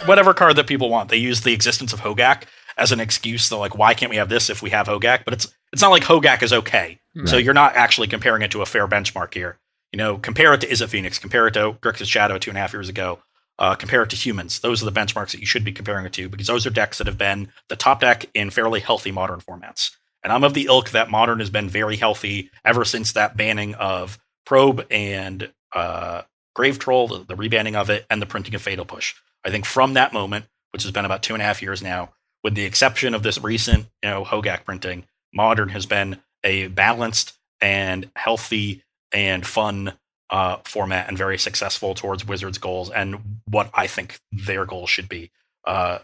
Whatever card that people want. They use the existence of Hogaak as an excuse. They're like, why can't we have this if we have Hogaak? But it's not like Hogaak is okay. Right. So you're not actually comparing it to a fair benchmark here. Compare it to Izzet Phoenix, compare it to Grixis Shadow 2.5 years ago. Compare it to humans. Those are the benchmarks that you should be comparing it to, because those are decks that have been the top deck in fairly healthy Modern formats. And I'm of the ilk that Modern has been very healthy ever since that banning of Probe and Grave Troll, the rebanning of it, and the printing of Fatal Push. I think from that moment, which has been about 2.5 years now, with the exception of this recent Hogaak printing, Modern has been a balanced and healthy and fun format, and very successful towards Wizards' goals and what I think their goals should be. There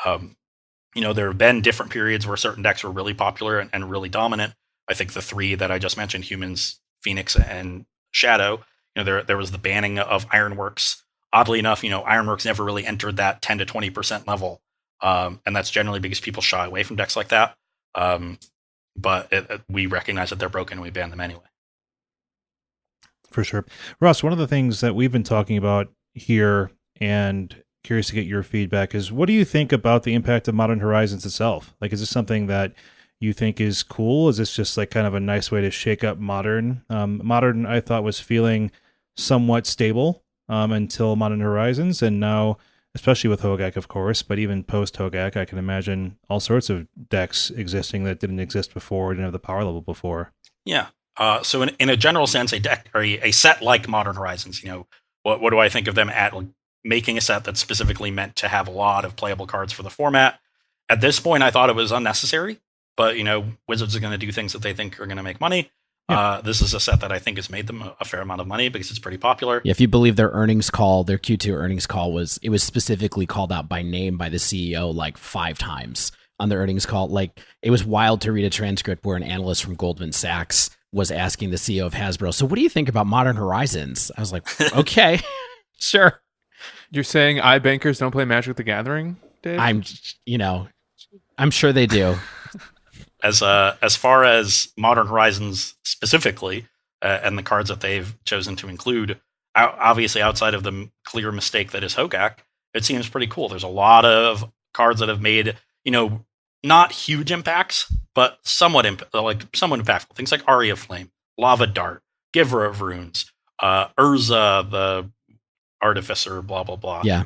have been different periods where certain decks were really popular and really dominant. I think the 3 that I just mentioned, Humans, Phoenix, and Shadow, there was the banning of Ironworks. Oddly enough, Ironworks never really entered that 10 to 20% level. And that's generally because people shy away from decks like that. But we recognize that they're broken and we ban them anyway. For sure. Ross, one of the things that we've been talking about here, and curious to get your feedback, is what do you think about the impact of Modern Horizons itself? Like, is this something that you think is cool? Is this just like kind of a nice way to shake up Modern? Modern, I thought, was feeling somewhat stable until Modern Horizons, and now, especially with Hogaak, of course, but even post Hogaak, I can imagine all sorts of decks existing that didn't exist before, didn't have the power level before. Yeah. So in a general sense, a deck or a set like Modern Horizons, what do I think of them at making a set that's specifically meant to have a lot of playable cards for the format? At this point, I thought it was unnecessary, but Wizards are going to do things that they think are going to make money. This is a set that I think has made them a fair amount of money because it's pretty popular. Yeah, if you believe their earnings call, their Q2 earnings call was specifically called out by name by the CEO like 5 times on the earnings call. Like, it was wild to read a transcript where an analyst from Goldman Sachs was asking the CEO of Hasbro, "So what do you think about Modern Horizons?" I was like, okay, sure. You're saying iBankers don't play Magic the Gathering, Dave? I'm sure they do. As far as Modern Horizons specifically, and the cards that they've chosen to include, obviously outside of the clear mistake that is Hogaak, it seems pretty cool. There's a lot of cards that have made, not huge impacts, but somewhat impactful. Things like Aria Flame, Lava Dart, Giver of Runes, Urza, the Artificer, blah blah blah. Yeah.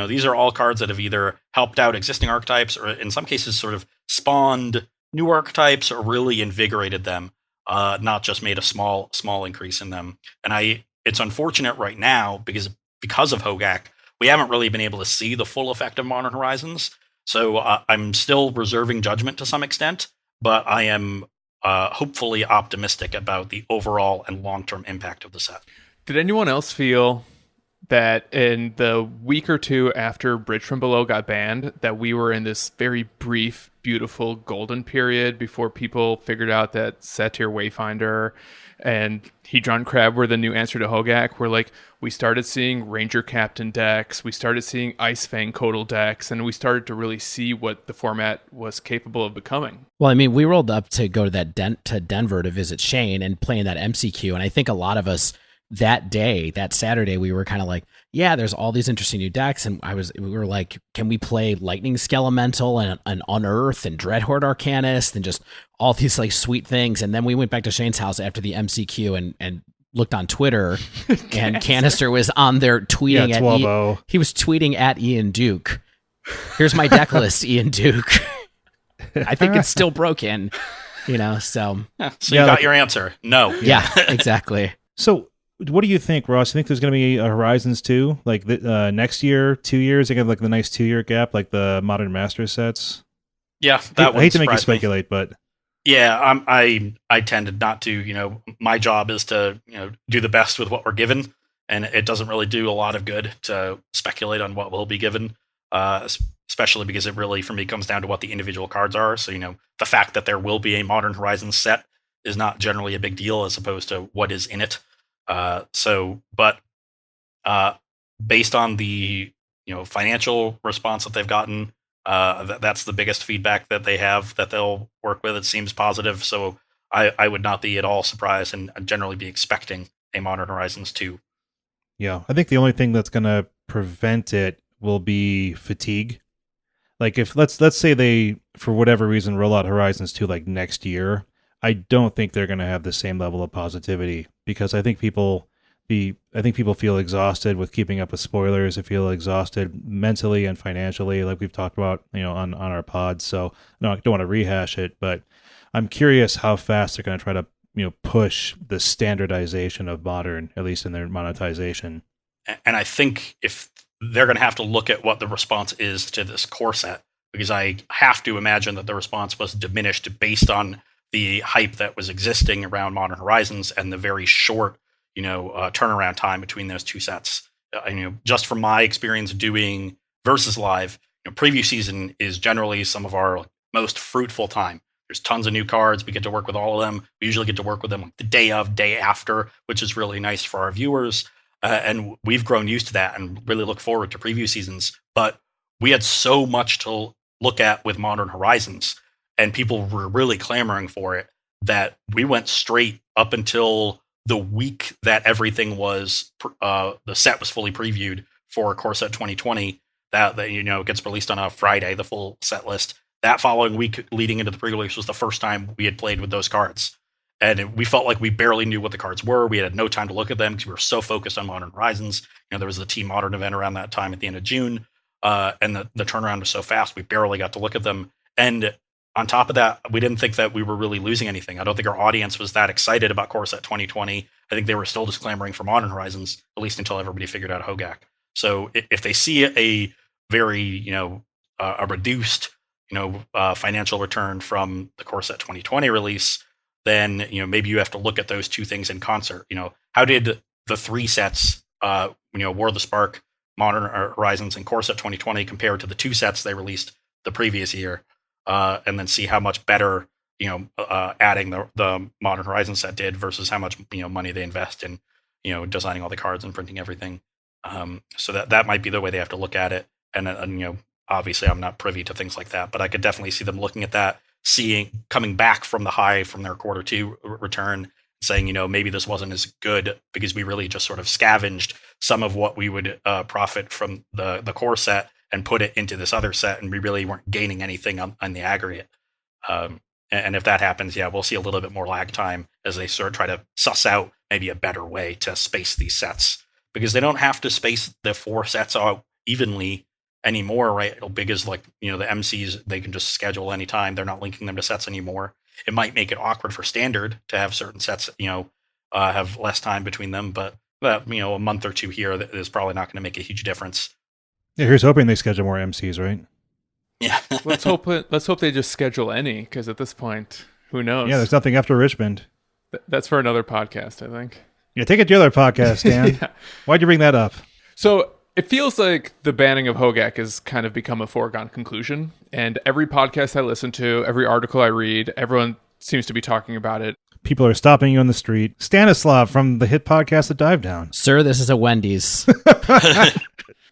These are all cards that have either helped out existing archetypes or in some cases sort of spawned new archetypes or really invigorated them, not just made a small increase in them. And it's unfortunate right now because of Hogaak, we haven't really been able to see the full effect of Modern Horizons. So I'm still reserving judgment to some extent, but I am hopefully optimistic about the overall and long-term impact of the set. Did anyone else feel that in the week or two after Bridge from Below got banned, that we were in this very brief, beautiful golden period before people figured out that Satyr Wayfinder and Hedron Crab were the new answer to Hogaak, where like we started seeing Ranger Captain decks, we started seeing Ice Fang Codal decks, and we started to really see what the format was capable of becoming. Well, I mean, we rolled up to go to to Denver to visit Shane and play in that MCQ, and I think a lot of us that day, that Saturday, we were kind of like, yeah, there's all these interesting new decks, and we were like, can we play Lightning Skelemental and Unearth and Dreadhorde Arcanist and just all these like sweet things? And then we went back to Shane's house after the MCQ and looked on Twitter, and Canister was on there tweeting at he was tweeting at Ian Duke. Here's my deck list, Ian Duke. I think it's still broken, so. Yeah, so you got your answer. No. Yeah, exactly. So what do you think, Ross? You think there's going to be a Horizons 2? Like next year, 2 years? They got like the nice 2-year gap, like the Modern Master sets? Yeah, I hate to make you speculate, but... Yeah, I tended not to. My job is to do the best with what we're given, and it doesn't really do a lot of good to speculate on what will be given, especially because it really, for me, comes down to what the individual cards are. So the fact that there will be a Modern Horizons set is not generally a big deal, as opposed to what is in it. But based on the financial response that they've gotten, that's the biggest feedback that they have that they'll work with. It seems positive, so I would not be at all surprised and generally be expecting a Modern Horizons 2. Yeah, I think the only thing that's going to prevent it will be fatigue. Like if let's say they, for whatever reason, roll out Horizons 2 like next year, I don't think they're going to have the same level of positivity, because I think people feel exhausted with keeping up with spoilers. They feel exhausted mentally and financially, like we've talked about, on our pods. So no, I don't want to rehash it, but I'm curious how fast they're going to try to push the standardization of Modern, at least in their monetization. And I think if they're going to have to look at what the response is to this core set, because I have to imagine that the response was diminished based on the hype that was existing around Modern Horizons and the very short, turnaround time between those two sets. Just from my experience doing Versus Live, preview season is generally some of our most fruitful time. There's tons of new cards. We get to work with all of them. We usually get to work with them the day after, which is really nice for our viewers. And we've grown used to that and really look forward to preview seasons. But we had so much to look at with Modern Horizons, and people were really clamoring for it, that we went straight up until the week that everything was, the set was fully previewed for Core Set 2020. That gets released on a Friday, the full set list. That following week leading into the pre-release was the first time we had played with those cards. And we felt like we barely knew what the cards were. We had no time to look at them because we were so focused on Modern Horizons. There was the Team Modern event around that time at the end of June. And the turnaround was so fast, we barely got to look at them. And on top of that, we didn't think that we were really losing anything. I don't think our audience was that excited about Core Set 2020. I think they were still just clamoring for Modern Horizons, at least until everybody figured out Hogaak. So if they see a very, a reduced, financial return from the Core Set 2020 release, then maybe you have to look at those two things in concert. How did the three sets, War of the Spark, Modern Horizons, and Core Set 2020 compare to the two sets they released the previous year, and then see how much better adding the Modern Horizon set did versus how much money they invest in designing all the cards and printing everything. So that might be the way they have to look at it. And obviously I'm not privy to things like that, but I could definitely see them looking at that, coming back from the high from their quarter two return, saying, maybe this wasn't as good because we really just sort of scavenged some of what we would profit from the core set and put it into this other set, and we really weren't gaining anything on the aggregate. And if that happens, we'll see a little bit more lag time as they sort of try to suss out maybe a better way to space these sets, because they don't have to space the four sets out evenly anymore, right? Big as the MCs, they can just schedule anytime. They're not linking them to sets anymore. It might make it awkward for standard to have certain sets, have less time between them, but a month or two here is probably not going to make a huge difference. Yeah, here's hoping they schedule more MCs, right? Yeah. Let's hope they just schedule any, because at this point, who knows? Yeah, there's nothing after Richmond. That's for another podcast, I think. Yeah, take it to your other podcast, Dan. Yeah. Why'd you bring that up? So it feels like the banning of Hogaak has kind of become a foregone conclusion. And every podcast I listen to, every article I read, everyone seems to be talking about it. People are stopping you on the street. Stanislav from the hit podcast The Dive Down. Sir, this is a Wendy's.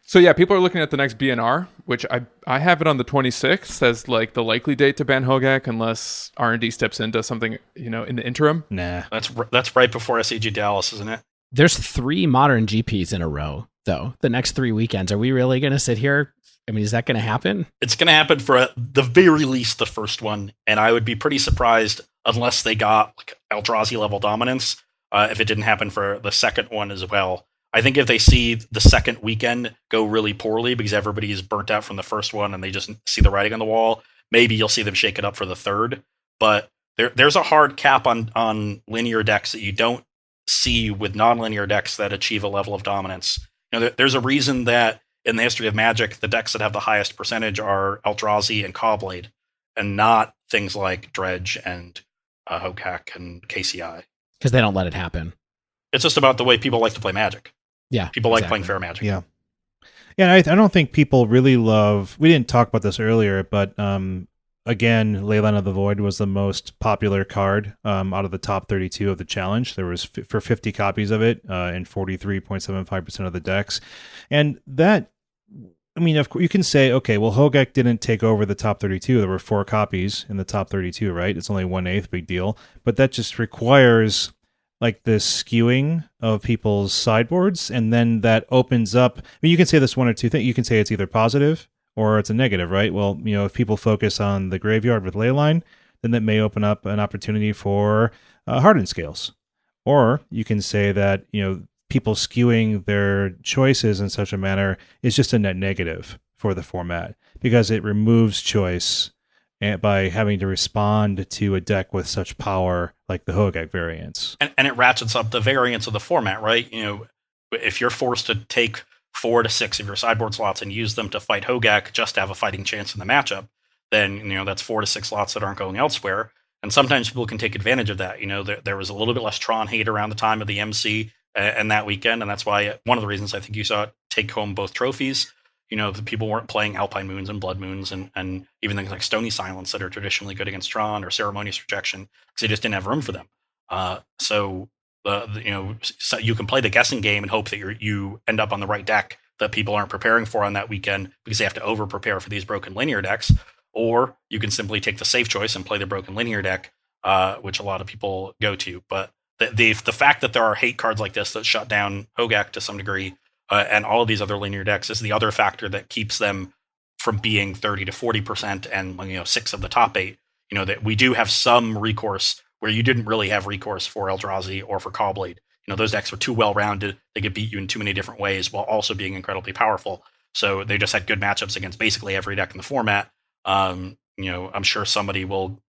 So yeah, people are looking at the next BNR, which I have it on the 26th as the likely date to ban Hogaak, unless R&D steps into something, in the interim. Nah. That's right before SCG Dallas, isn't it? There's 3 modern GPs in a row, though. The next 3 weekends. Are we really going to sit here? I mean, is that going to happen? It's going to happen for the very least the first one, and I would be pretty surprised unless they got Eldrazi level dominance if it didn't happen for the second one as well. I think if they see the second weekend go really poorly because everybody is burnt out from the first one and they just see the writing on the wall, maybe you'll see them shake it up for the third. But there's a hard cap on linear decks that you don't see with non-linear decks that achieve a level of dominance. There's a reason that in the history of Magic, the decks that have the highest percentage are Eldrazi and Cawblade, and not things like Dredge and Hogaak and KCI. Because they don't let it happen. It's just about the way people like to play Magic. Yeah, people like playing fair Magic. Yeah, I don't think people really love. We didn't talk about this earlier, but again, Leyline of the Void was the most popular card out of the top 32 of the challenge. There was for 50 copies of it in 43.75% of the decks, and that. I mean, of course, you can say, okay, well, Hogaak didn't take over the top 32. There were 4 copies in the top 32, right? It's only 1/8, big deal. But that just requires this skewing of people's sideboards, and then that opens up. I mean, you can say this one or two things. You can say it's either positive or it's a negative, right? Well, if people focus on the graveyard with Leyline, then that may open up an opportunity for hardened scales. Or you can say that, people skewing their choices in such a manner is just a net negative for the format, because it removes choice by having to respond to a deck with such power like the Hogaak variants. And it ratchets up the variance of the format, right? If you're forced to take 4 to 6 of your sideboard slots and use them to fight Hogaak just to have a fighting chance in the matchup, then that's 4 to 6 slots that aren't going elsewhere. And sometimes people can take advantage of that. There was a little bit less Tron hate around the time of the MC and that weekend, and that's why one of the reasons I think you saw it take home both trophies. The people weren't playing Alpine Moons and Blood Moons and even things like Stony Silence that are traditionally good against Tron, or Ceremonious Rejection, because they just didn't have room for them. So you can play the guessing game and hope that you end up on the right deck that people aren't preparing for on that weekend because they have to over prepare for these broken linear decks, or you can simply take the safe choice and play the broken linear deck, which a lot of people go to. But the fact that there are hate cards like this that shut down Hogaak to some degree, and all of these other linear decks, is the other factor that keeps them from being 30 to 40% and 6 of the top 8. That we do have some recourse where you didn't really have recourse for Eldrazi or for Cawblade. Those decks were too well rounded; they could beat you in too many different ways while also being incredibly powerful. So they just had good matchups against basically every deck in the format. I'm sure somebody will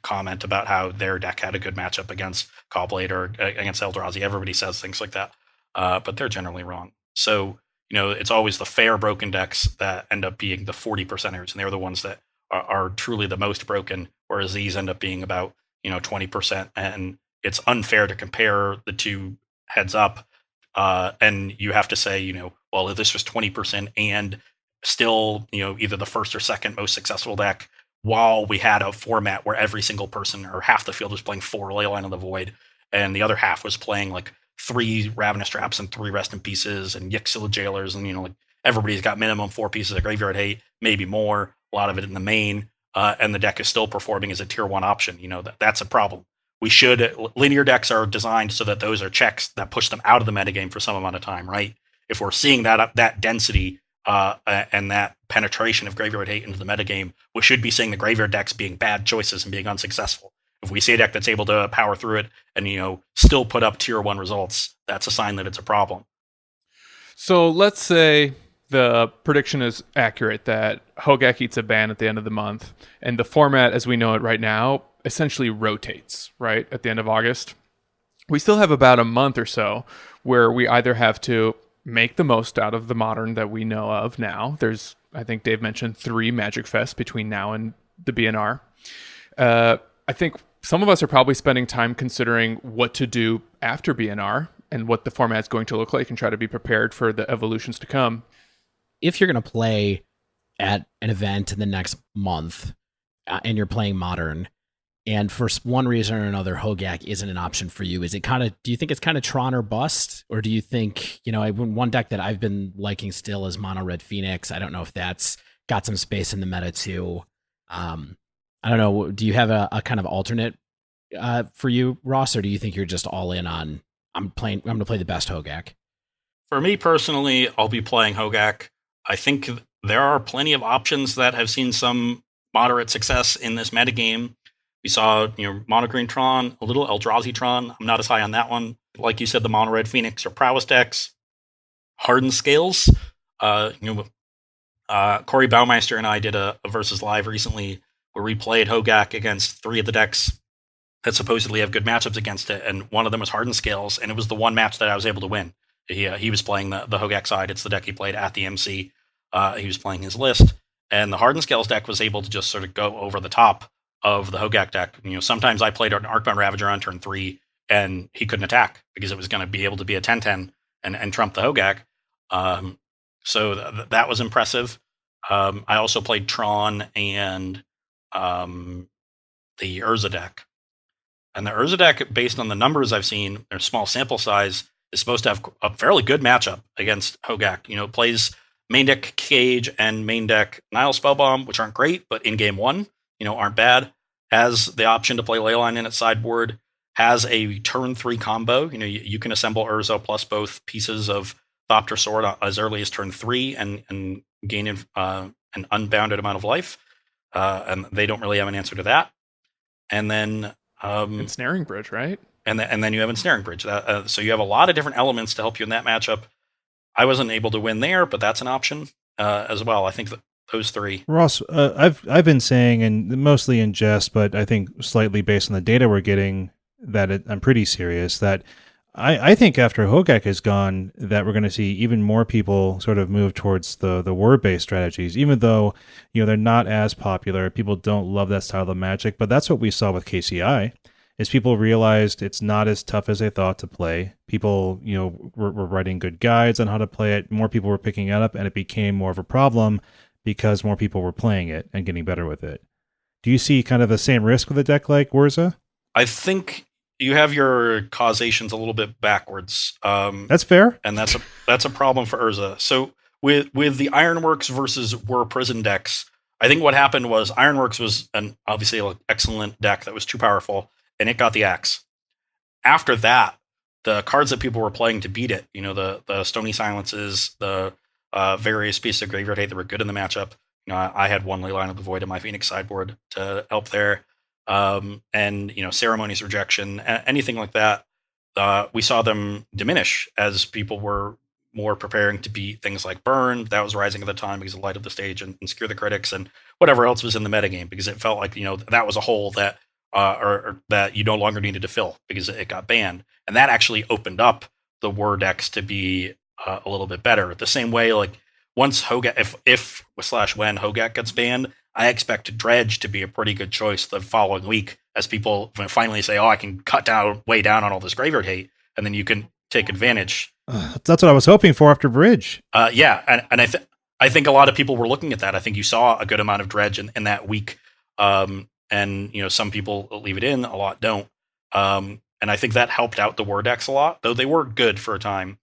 comment about how their deck had a good matchup against Cawblade or against Eldrazi. Everybody says things like that, but they're generally wrong. So, it's always the fair broken decks that end up being the 40%ers, and they're the ones that are truly the most broken, whereas these end up being about 20%, and it's unfair to compare the two heads up. And you have to say, well, if this was 20% and still, either the first or second most successful deck, while we had a format where every single person or half the field was playing 4 Leyline of the Void, and the other half was playing like 3 Ravenous Traps and 3 Rest in Pieces and Yixila Jailers, and like everybody's got minimum 4 pieces of Graveyard Hate, maybe more, a lot of it in the main, and the deck is still performing as a tier 1 option. That's a problem. Linear decks are designed so that those are checks that push them out of the metagame for some amount of time, right? If we're seeing that density and that penetration of Graveyard Hate into the metagame, we should be seeing the graveyard decks being bad choices and being unsuccessful. If we see a deck that's able to power through it and still put up tier 1 results, that's a sign that it's a problem. So let's say the prediction is accurate that Hogaak eats a ban at the end of the month, and the format as we know it right now essentially rotates, right, at the end of August. We still have about a month or so where we either have to make the most out of the Modern that we know of now. There's, I think Dave mentioned 3 Magic Fests between now and the BNR. I think some of us are probably spending time considering what to do after BNR and what the format's going to look like and try to be prepared for the evolutions to come. If you're going to play at an event in the next month and you're playing Modern, and for one reason or another, Hogaak isn't an option for you, do you think it's kind of Tron or bust? Or do you think, one deck that I've been liking still is Mono Red Phoenix. I don't know if that's got some space in the meta too. I don't know. Do you have a kind of alternate for you, Ross? Or do you think you're just all in on, I'm going to play the best Hogaak? For me personally, I'll be playing Hogaak. I think there are plenty of options that have seen some moderate success in this metagame. We saw, Mono Green Tron, a little Eldrazi Tron. I'm not as high on that one. Like you said, the Mono Red Phoenix or Prowess decks. Hardened Scales. Corey Baumeister and I did a Versus Live recently where we played Hogaak against 3 of the decks that supposedly have good matchups against it, and one of them was Hardened Scales, and it was the one match that I was able to win. He was playing the Hogaak side. It's the deck he played at the MC. He was playing his list, and the Hardened Scales deck was able to just sort of go over the top of the Hogaak deck. Sometimes I played an Arcbound Ravager on turn 3, and he couldn't attack because it was going to be able to be a 10-10 and trump the Hogaak. So that was impressive. I also played Tron and the Urza deck. And the Urza deck, based on the numbers I've seen, their small sample size, is supposed to have a fairly good matchup against Hogaak. Plays main deck Cage and main deck Nile Spellbomb, which aren't great, but in game 1, aren't bad. Has the option to play Leyline in its sideboard. Has a turn 3 combo. You can assemble Urza plus both pieces of Thopter Sword as early as turn 3 and gain an unbounded amount of life. And they don't really have an answer to that. And then Ensnaring Bridge, right? And then you have Ensnaring Bridge. So you have a lot of different elements to help you in that matchup. I wasn't able to win there, but that's an option as well. I think that those 3. Ross, I've been saying, and mostly in jest, but I think slightly based on the data we're getting, that I'm pretty serious, that I think after Hogaak is gone, that we're going to see even more people sort of move towards the word-based strategies, even though they're not as popular. People don't love that style of Magic, but that's what we saw with KCI. Is people realized it's not as tough as they thought to play. People, were writing good guides on how to play it. More people were picking it up, and it became more of a problem because more people were playing it and getting better with it. Do you see kind of the same risk with a deck like Urza? I think you have your causations a little bit backwards. That's fair, and that's a problem for Urza. So with the Ironworks versus War Prison decks, I think what happened was Ironworks was obviously an excellent deck that was too powerful, and it got the axe. After that, the cards that people were playing to beat it, the Stony Silences, the various pieces of Graveyard Hate that were good in the matchup. I had one Leyline of the Void in my Phoenix sideboard to help there. And Ceremonies Rejection, anything like that. We saw them diminish as people were more preparing to beat things like Burn. That was rising at the time because of Light of the Stage and Scare the Critics and whatever else was in the metagame, because it felt like, that was a hole that or that you no longer needed to fill because it got banned. And that actually opened up the War decks to be a little bit better. The same way, like once Hogaak, if/when Hogaak gets banned, I expect Dredge to be a pretty good choice the following week as people finally say, oh, I can cut down way down on all this graveyard hate, and then you can take advantage. That's what I was hoping for after Bridge. Yeah, and I think a lot of people were looking at that. I think you saw a good amount of Dredge in that week, and some people leave it in, a lot don't. And I think that helped out the War decks a lot, though they were good for a time.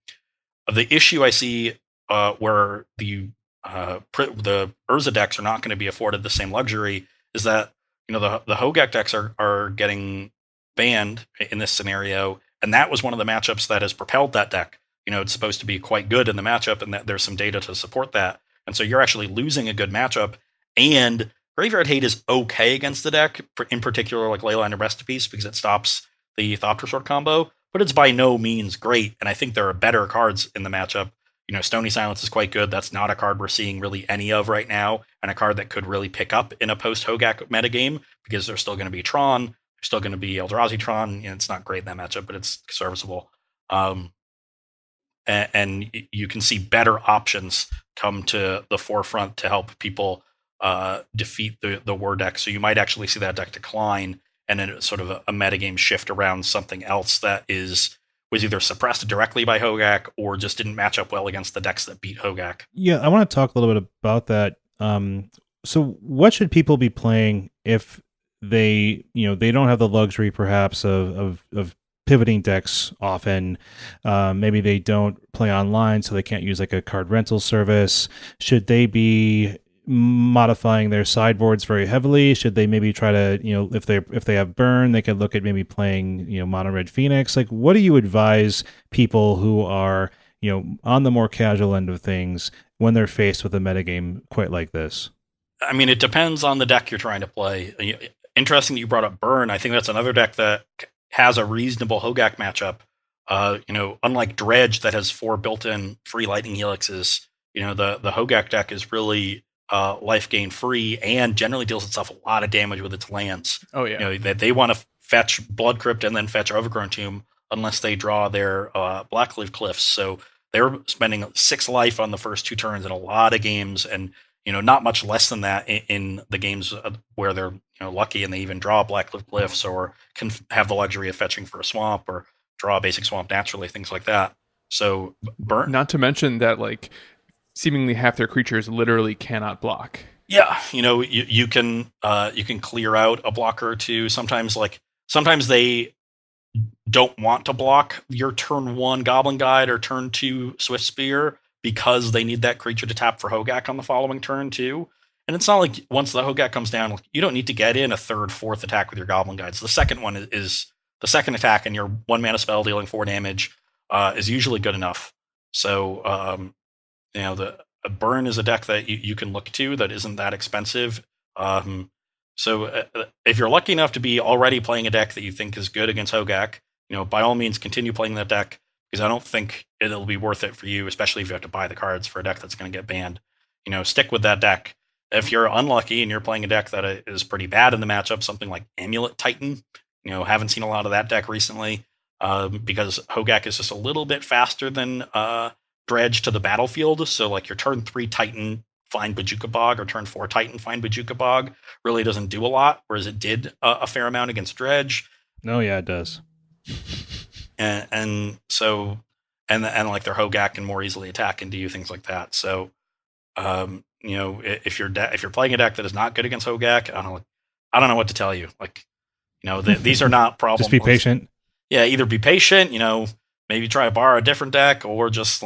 The issue I see where the Urza decks are not going to be afforded the same luxury is that the Hogaak decks are getting banned in this scenario, and that was one of the matchups that has propelled that deck. It's supposed to be quite good in the matchup, and that there's some data to support that. And so you're actually losing a good matchup, and Graveyard Hate is okay against the deck, in particular like Leyline of Recipice, because it stops the Thopter Sword combo, but it's by no means great, and I think there are better cards in the matchup. Stony Silence is quite good. That's not a card we're seeing really any of right now, and a card that could really pick up in a post-Hogaak metagame, because there's still going to be Tron, there's still going to be Eldrazi Tron. It's not great in that matchup, but it's serviceable. And you can see better options come to the forefront to help people defeat the War deck. So you might actually see that deck decline, and then sort of a metagame shift around something else that was either suppressed directly by Hogaak or just didn't match up well against the decks that beat Hogaak. Yeah, I want to talk a little bit about that. So what should people be playing if they don't have the luxury perhaps of pivoting decks often? Maybe they don't play online, so they can't use like a card rental service. Should they be modifying their sideboards very heavily? Should they maybe try to, if they have burn, they could look at maybe playing, mono red Phoenix? Like, what do you advise people who are, on the more casual end of things when they're faced with a metagame quite like this? I mean, it depends on the deck you're trying to play. Interesting that you brought up burn. I think that's another deck that has a reasonable Hogaak matchup. Unlike Dredge that has 4 built-in free lightning helixes, the Hogaak deck is really life gain free and generally deals itself a lot of damage with its lands. Oh yeah. They want to fetch Blood Crypt and then fetch Overgrown Tomb unless they draw their Blackleaf Cliffs. So they're spending 6 life on the first 2 turns in a lot of games, and not much less than that in the games where they're lucky and they even draw Blackleaf Cliffs or can have the luxury of fetching for a swamp or draw a basic swamp naturally, things like that. So burn. Not to mention that seemingly half their creatures literally cannot block. Yeah, you can clear out a blocker or two. Sometimes they don't want to block your turn 1 Goblin Guide or turn 2 Swift Spear because they need that creature to tap for Hogaak on the following turn too. And it's not like once the Hogaak comes down, you don't need to get in a 3rd, 4th attack with your Goblin Guides. The second one is the second attack, and your 1 mana spell dealing 4 damage is usually good enough. So the burn is a deck that you can look to that isn't that expensive. So if you're lucky enough to be already playing a deck that you think is good against Hogaak, by all means continue playing that deck, because I don't think it'll be worth it for you, especially if you have to buy the cards for a deck that's going to get banned. Stick with that deck. If you're unlucky and you're playing a deck that is pretty bad in the matchup, something like Amulet Titan, haven't seen a lot of that deck recently, because Hogaak is just a little bit faster than Dredge to the battlefield. So like your turn 3 Titan, find Bojuka Bog, or turn 4 Titan, find Bojuka Bog, really doesn't do a lot, whereas it did a fair amount against Dredge. No, yeah, it does. And so like their Hogaak can more easily attack and do things like that. So if you're playing a deck that is not good against Hogaak, I don't know what to tell you. These are not problems. Just be patient. Yeah, either be patient, maybe try to borrow a different deck, or just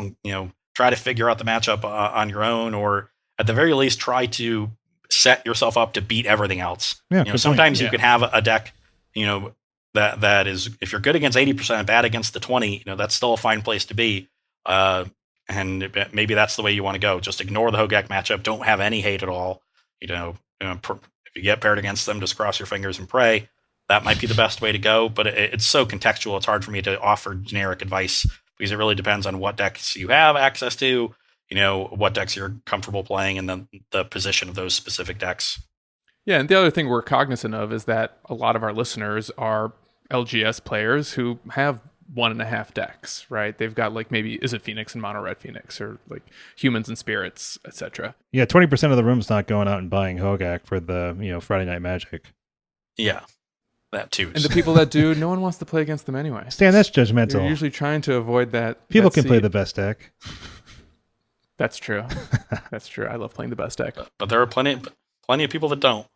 try to figure out the matchup on your own, or at the very least try to set yourself up to beat everything else. Yeah, sometimes you can have a deck, that is, if you're good against 80%, bad against the 20, that's still a fine place to be. And maybe that's the way you want to go. Just ignore the Hogaak matchup. Don't have any hate at all. If you get paired against them, just cross your fingers and pray. That might be the best way to go. But it's so contextual. It's hard for me to offer generic advice, because it really depends on what decks you have access to, what decks you're comfortable playing, and then the position of those specific decks. Yeah, and the other thing we're cognizant of is that a lot of our listeners are LGS players who have 1.5 decks, right? They've got like maybe Izzet Phoenix and Mono Red Phoenix, or like Humans and Spirits, etc. Yeah, 20% of the room's not going out and buying Hogaak for the Friday Night Magic. Yeah, that too. And the people that do, no one wants to play against them anyway. Stan, that's judgmental. You're usually trying to avoid that. People that can play seed. the best deck. That's true. That's true. I love playing the best deck. But there are plenty of people that don't.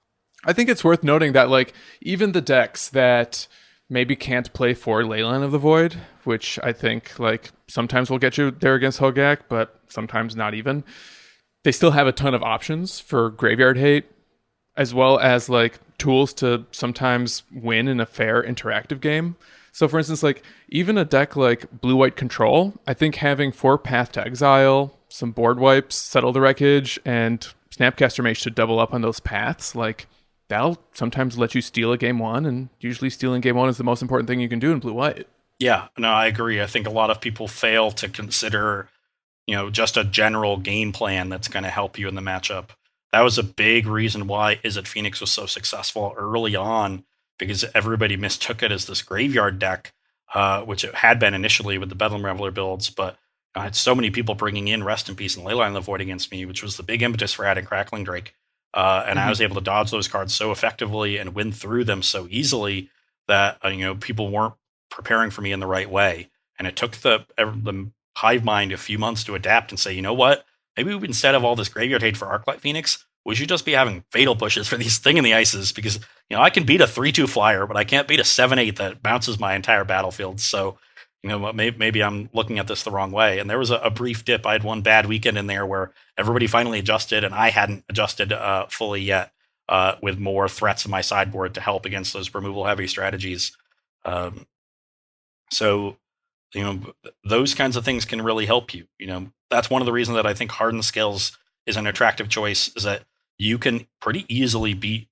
I think it's worth noting that like even the decks that maybe can't play for Leyline of the Void, which I think like sometimes will get you there against Hogaak, but sometimes not even. They still have a ton of options for graveyard hate, as well as like tools to sometimes win in a fair interactive game. So for instance, like even a deck like Blue-White Control, I think having 4 Path to Exile, some board wipes, Settle the Wreckage, and Snapcaster Mage to double up on those paths, like that'll sometimes let you steal a game 1, and usually stealing game 1 is the most important thing you can do in Blue-White. Yeah, no, I agree. I think a lot of people fail to consider, just a general game plan that's going to help you in the matchup. That was a big reason why Izzet Phoenix was so successful early on, because everybody mistook it as this graveyard deck, which it had been initially with the Bedlam Reveler builds, but I had so many people bringing in Rest in Peace and Leyline of the Void against me, which was the big impetus for adding Crackling Drake. And I was able to dodge those cards so effectively and win through them so easily that people weren't preparing for me in the right way. And it took the hive mind a few months to adapt and say, you know what? Maybe instead of all this graveyard hate for Arclight Phoenix, we should just be having fatal pushes for these Thing in the Ices, because I can beat a 3/2 flyer, but I can't beat a 7/8 that bounces my entire battlefield. So maybe I'm looking at this the wrong way. And there was a brief dip. I had one bad weekend in there where everybody finally adjusted, and I hadn't adjusted fully yet, with more threats in my sideboard to help against those removal heavy strategies. So those kinds of things can really help you. That's one of the reasons that I think Hardened Scales is an attractive choice, is that you can pretty easily beat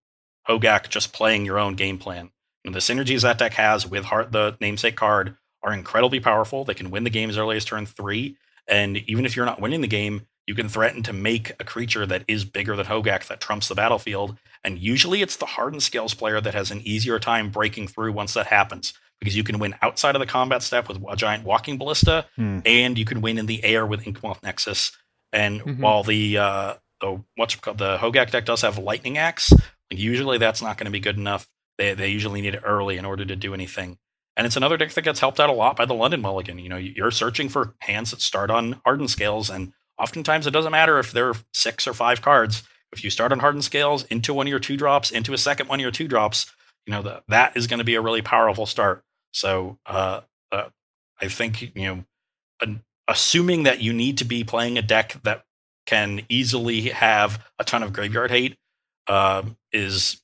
Hogaak just playing your own game plan. The synergies that deck has with the namesake card are incredibly powerful. They can win the game as early as turn 3. And even if you're not winning the game, you can threaten to make a creature that is bigger than Hogaak that trumps the battlefield. And usually it's the Hardened Scales player that has an easier time breaking through once that happens, because you can win outside of the combat step with a giant Walking Ballista, and you can win in the air with Inkmoth Nexus. And while the Hogaak deck does have Lightning Axe, usually that's not going to be good enough. They usually need it early in order to do anything. And it's another deck that gets helped out a lot by the London Mulligan. You're searching for hands that start on Hardened Scales, and oftentimes it doesn't matter if there are 6 or 5 cards. If you start on Hardened Scales into one of your 2-drops, into a second one of your 2-drops, that is going to be a really powerful start. So I think, assuming that you need to be playing a deck that can easily have a ton of graveyard hate is,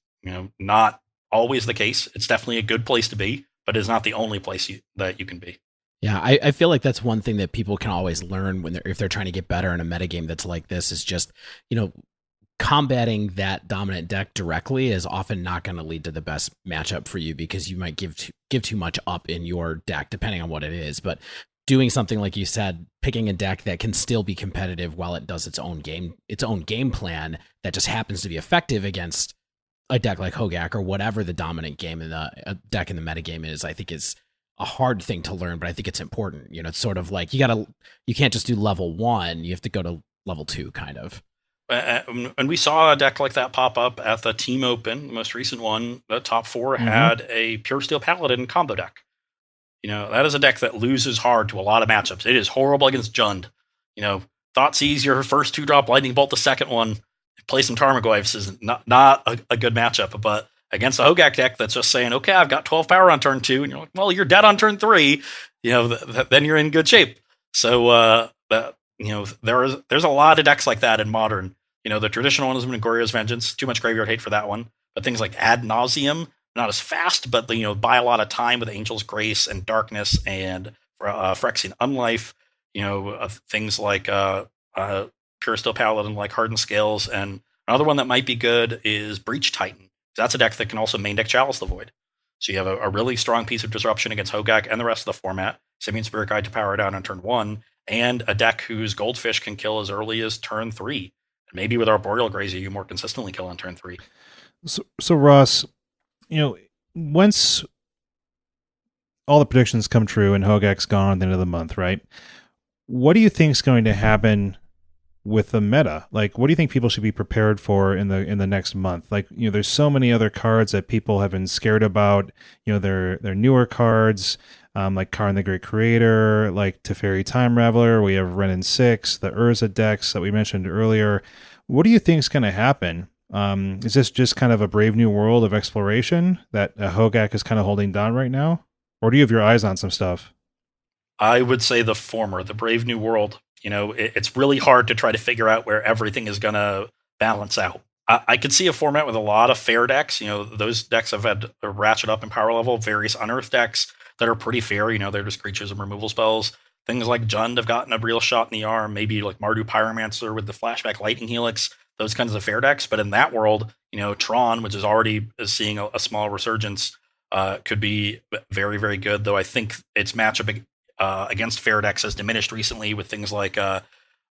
not always the case. It's definitely a good place to be, but it's not the only place that you can be. Yeah, I feel like that's one thing that people can always learn if they're trying to get better in a metagame that's like this, is just, combating that dominant deck directly is often not going to lead to the best matchup for you, because you might give too much up in your deck, depending on what it is. But doing something like you said, picking a deck that can still be competitive while it does its own game plan that just happens to be effective against a deck like Hogaak or whatever the dominant game in the deck in the metagame is, I think is a hard thing to learn, but I think it's important. It's sort of like you can't just do level 1, you have to go to level 2 kind of. And we saw a deck like that pop up at the Team Open, the most recent one. The top 4 had a Pure Steel Paladin combo deck. That is a deck that loses hard to a lot of matchups. It is horrible against Jund. Thoughtseize your first 2-drop, Lightning Bolt the second one, play some Tarmogoyfs is not a good matchup. But against a Hogaak deck that's just saying, okay, I've got 12 power on turn 2, and you're like, well, you're dead on turn 3, then you're in good shape. So there's a lot of decks like that in Modern. The traditional one has been Goryo's Vengeance. Too much graveyard hate for that one. But things like Ad Nauseam, not as fast, but buy a lot of time with Angel's Grace and Darkness and Phyrexian Unlife. Things like Pure Steel Paladin, like Hardened Scales, and another one that might be good is Breach Titan. That's a deck that can also main deck Chalice the Void. So you have a really strong piece of disruption against Hogaak and the rest of the format. Simian Spirit Guide to power down on turn 1, and a deck whose Goldfish can kill as early as turn 3. Maybe with Arboreal Grazer, you more consistently kill on turn 3. So Ross, once all the predictions come true and Hogaak's gone at the end of the month, right? What do you think is going to happen with the meta? Like, what do you think people should be prepared for in the next month? Like, there's so many other cards that people have been scared about. They're newer cards, like Karn the Great Creator, like Teferi Time Raveler. We have Renin 6, the Urza decks that we mentioned earlier. What do you think is going to happen? Is this just kind of a brave new world of exploration that Hogaak is kind of holding down right now? Or do you have your eyes on some stuff? I would say the former, the brave new world. It's really hard to try to figure out where everything is going to balance out. I could see a format with a lot of fair decks. Those decks have had a ratchet up in power level, various unearthed decks that are pretty fair. They're just creatures and removal spells. Things like Jund have gotten a real shot in the arm, maybe like Mardu Pyromancer with the flashback Lightning Helix, those kinds of fair decks. But in that world, Tron, which is already seeing a small resurgence, could be very, very good, though I think its matchup against fair decks has diminished recently with things like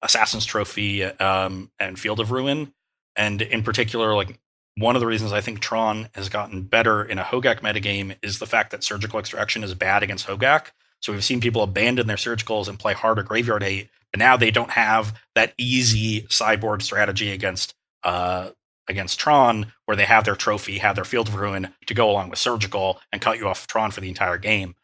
Assassin's Trophy and Field of Ruin. And in particular, like one of the reasons I think Tron has gotten better in a Hogaak metagame is the fact that Surgical Extraction is bad against Hogaak. So we've seen people abandon their surgicals and play harder graveyard hate, but now they don't have that easy sideboard strategy against Tron, where they have their trophy, have their Field of Ruin to go along with Surgical and cut you off Tron for the entire game.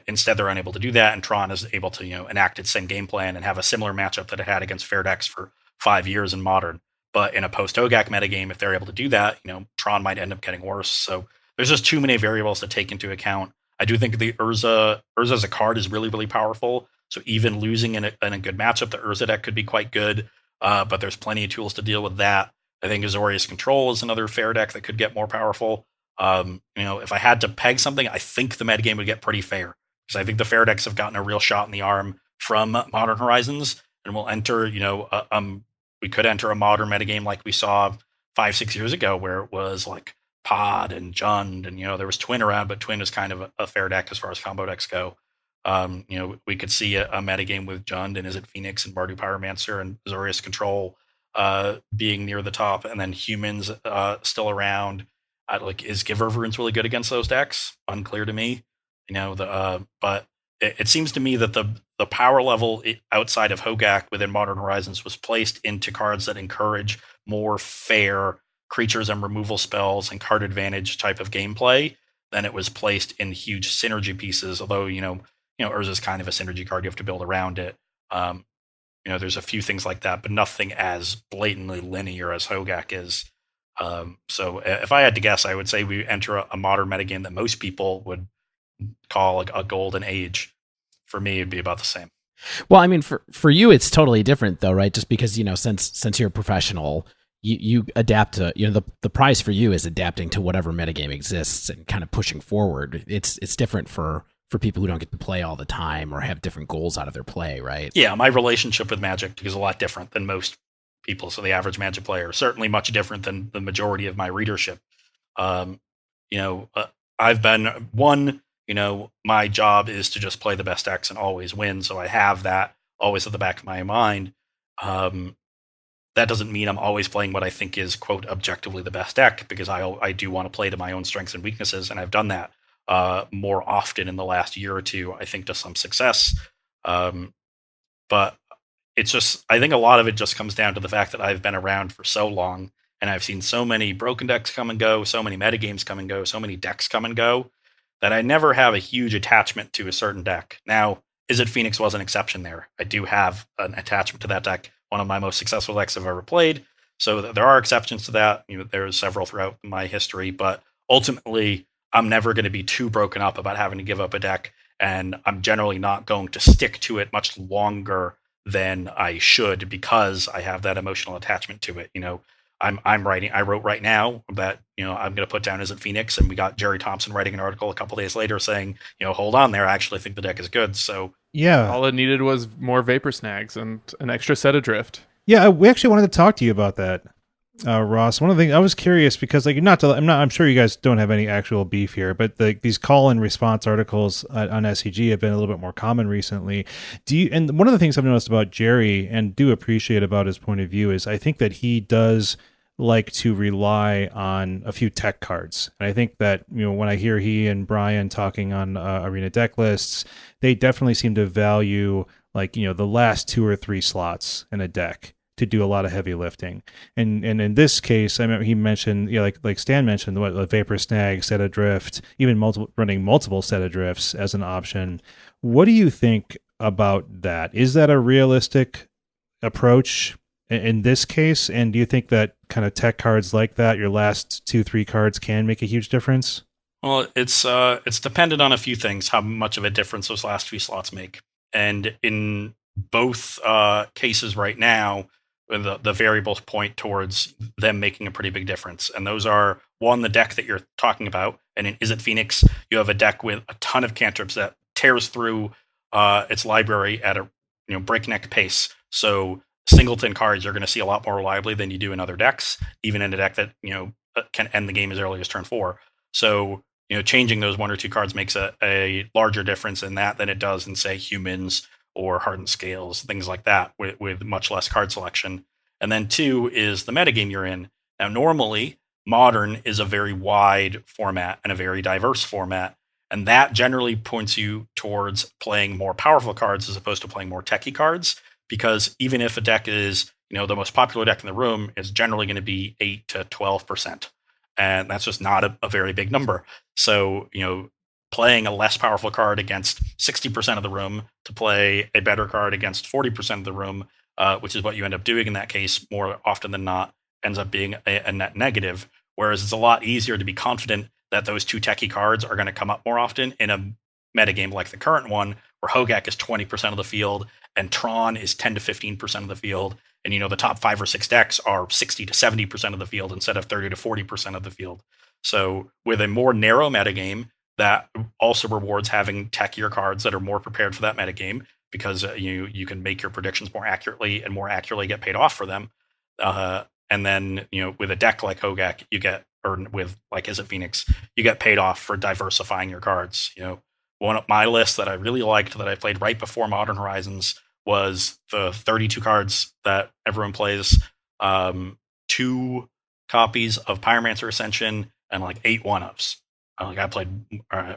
Instead they're unable to do that, and Tron is able to enact its same game plan and have a similar matchup that it had against fair decks for 5 years in Modern. But in a post-Hogaak metagame, if they're able to do that, Tron might end up getting worse. So there's just too many variables to take into account. I do think the Urza as a card is really, really powerful. So even losing in a good matchup, the Urza deck could be quite good. But there's plenty of tools to deal with that. I think Azorius Control is another fair deck that could get more powerful. If I had to peg something, I think the metagame would get pretty fair, because I think the fair decks have gotten a real shot in the arm from Modern Horizons, and we'll enter, we could enter a Modern metagame like we saw 5-6 years ago, where it was like Pod and Jund, and there was Twin around, but Twin is kind of a fair deck as far as combo decks go. We could see a metagame with Jund and Izzet Phoenix and Mardu Pyromancer and Azorius Control being near the top, and then humans still around. Is Giver of Runes really good against those decks? Unclear to me. But it seems to me that the power level outside of Hogaak within Modern Horizons was placed into cards that encourage more fair creatures and removal spells and card advantage type of gameplay than it was placed in huge synergy pieces. Although Urza is kind of a synergy card; you have to build around it. There's a few things like that, but nothing as blatantly linear as Hogaak is. So if I had to guess, I would say we enter a modern metagame that most people would call like a golden age. For me, it'd be about the same. Well, I mean, for you, it's totally different though, right? Just because, since you're a professional, you adapt to, the prize for you is adapting to whatever metagame exists and kind of pushing forward. It's different for people who don't get to play all the time or have different goals out of their play, right? Yeah, my relationship with Magic is a lot different than most people. So the average Magic player, certainly much different than the majority of my readership. I've been one, my job is to just play the best decks and always win. So I have that always at the back of my mind. That doesn't mean I'm always playing what I think is, quote, objectively the best deck, because I do want to play to my own strengths and weaknesses. And I've done that more often in the last year or two, I think, to some success. But it's just, I think a lot of it just comes down to the fact that I've been around for so long, and I've seen so many broken decks come and go, so many metagames come and go, so many decks come and go, that I never have a huge attachment to a certain deck. Now, Izzet Phoenix was an exception there. I do have an attachment to that deck, one of my most successful decks I've ever played. So there are exceptions to that. There's several throughout my history, but ultimately, I'm never going to be too broken up about having to give up a deck, and I'm generally not going to stick to it much longer than I should, because I have that emotional attachment to it. I wrote right now that, I'm going to put down Izzet Phoenix, and we got Jerry Thompson writing an article a couple days later saying, hold on there, I actually think the deck is good. So yeah, all it needed was more Vapor Snags and an extra set adrift. Yeah, we actually wanted to talk to you about that, Ross. One of the things I was curious, because I'm sure you guys don't have any actual beef here, but these call and response articles on SCG have been a little bit more common recently. And one of the things I've noticed about Jerry, and do appreciate about his point of view, is I think that he does like to rely on a few tech cards. And I think that, when I hear he and Brian talking on arena deck lists, they definitely seem to value the last 2 or 3 slots in a deck to do a lot of heavy lifting. And in this case, I remember he mentioned, like Stan mentioned, the Vapor Snag, Set Adrift, even running multiple Set Adrifts as an option. What do you think about that? Is that a realistic approach in this case? And do you think that kind of tech cards like that, your last 2-3 cards, can make a huge difference? Well, it's dependent on a few things, how much of a difference those last few slots make. And in both cases right now, the variables point towards them making a pretty big difference. And those are, one, the deck that you're talking about. And in Izzet Phoenix, you have a deck with a ton of cantrips that tears through its library at a breakneck pace. So singleton cards you're going to see a lot more reliably than you do in other decks, even in a deck that can end the game as early as turn 4. So changing those 1 or 2 cards makes a larger difference in that than it does in, say, humans or hardened scales, things like that, with much less card selection. And then 2 is the metagame you're in. Now, normally, Modern is a very wide format and a very diverse format, and that generally points you towards playing more powerful cards as opposed to playing more techie cards, because even if a deck is, the most popular deck in the room, is generally going to be 8 to 12%. And that's just not a very big number. So, playing a less powerful card against 60% of the room to play a better card against 40% of the room, which is what you end up doing in that case more often than not, ends up being a net negative. Whereas it's a lot easier to be confident that those 2 techie cards are going to come up more often in a metagame like the current one, where Hogaak is 20% of the field and Tron is 10 to 15% of the field. And, the top 5 or 6 decks are 60 to 70% of the field instead of 30 to 40% of the field. So with a more narrow metagame that also rewards having techier cards that are more prepared for that metagame, because you can make your predictions more accurately and more accurately get paid off for them. And then, with a deck like Hogaak, or with like Izzet Phoenix, you get paid off for diversifying your cards. One of my lists that I really liked that I played right before Modern Horizons was the 32 cards that everyone plays, 2 copies of Pyromancer Ascension and 8 1-ofs. I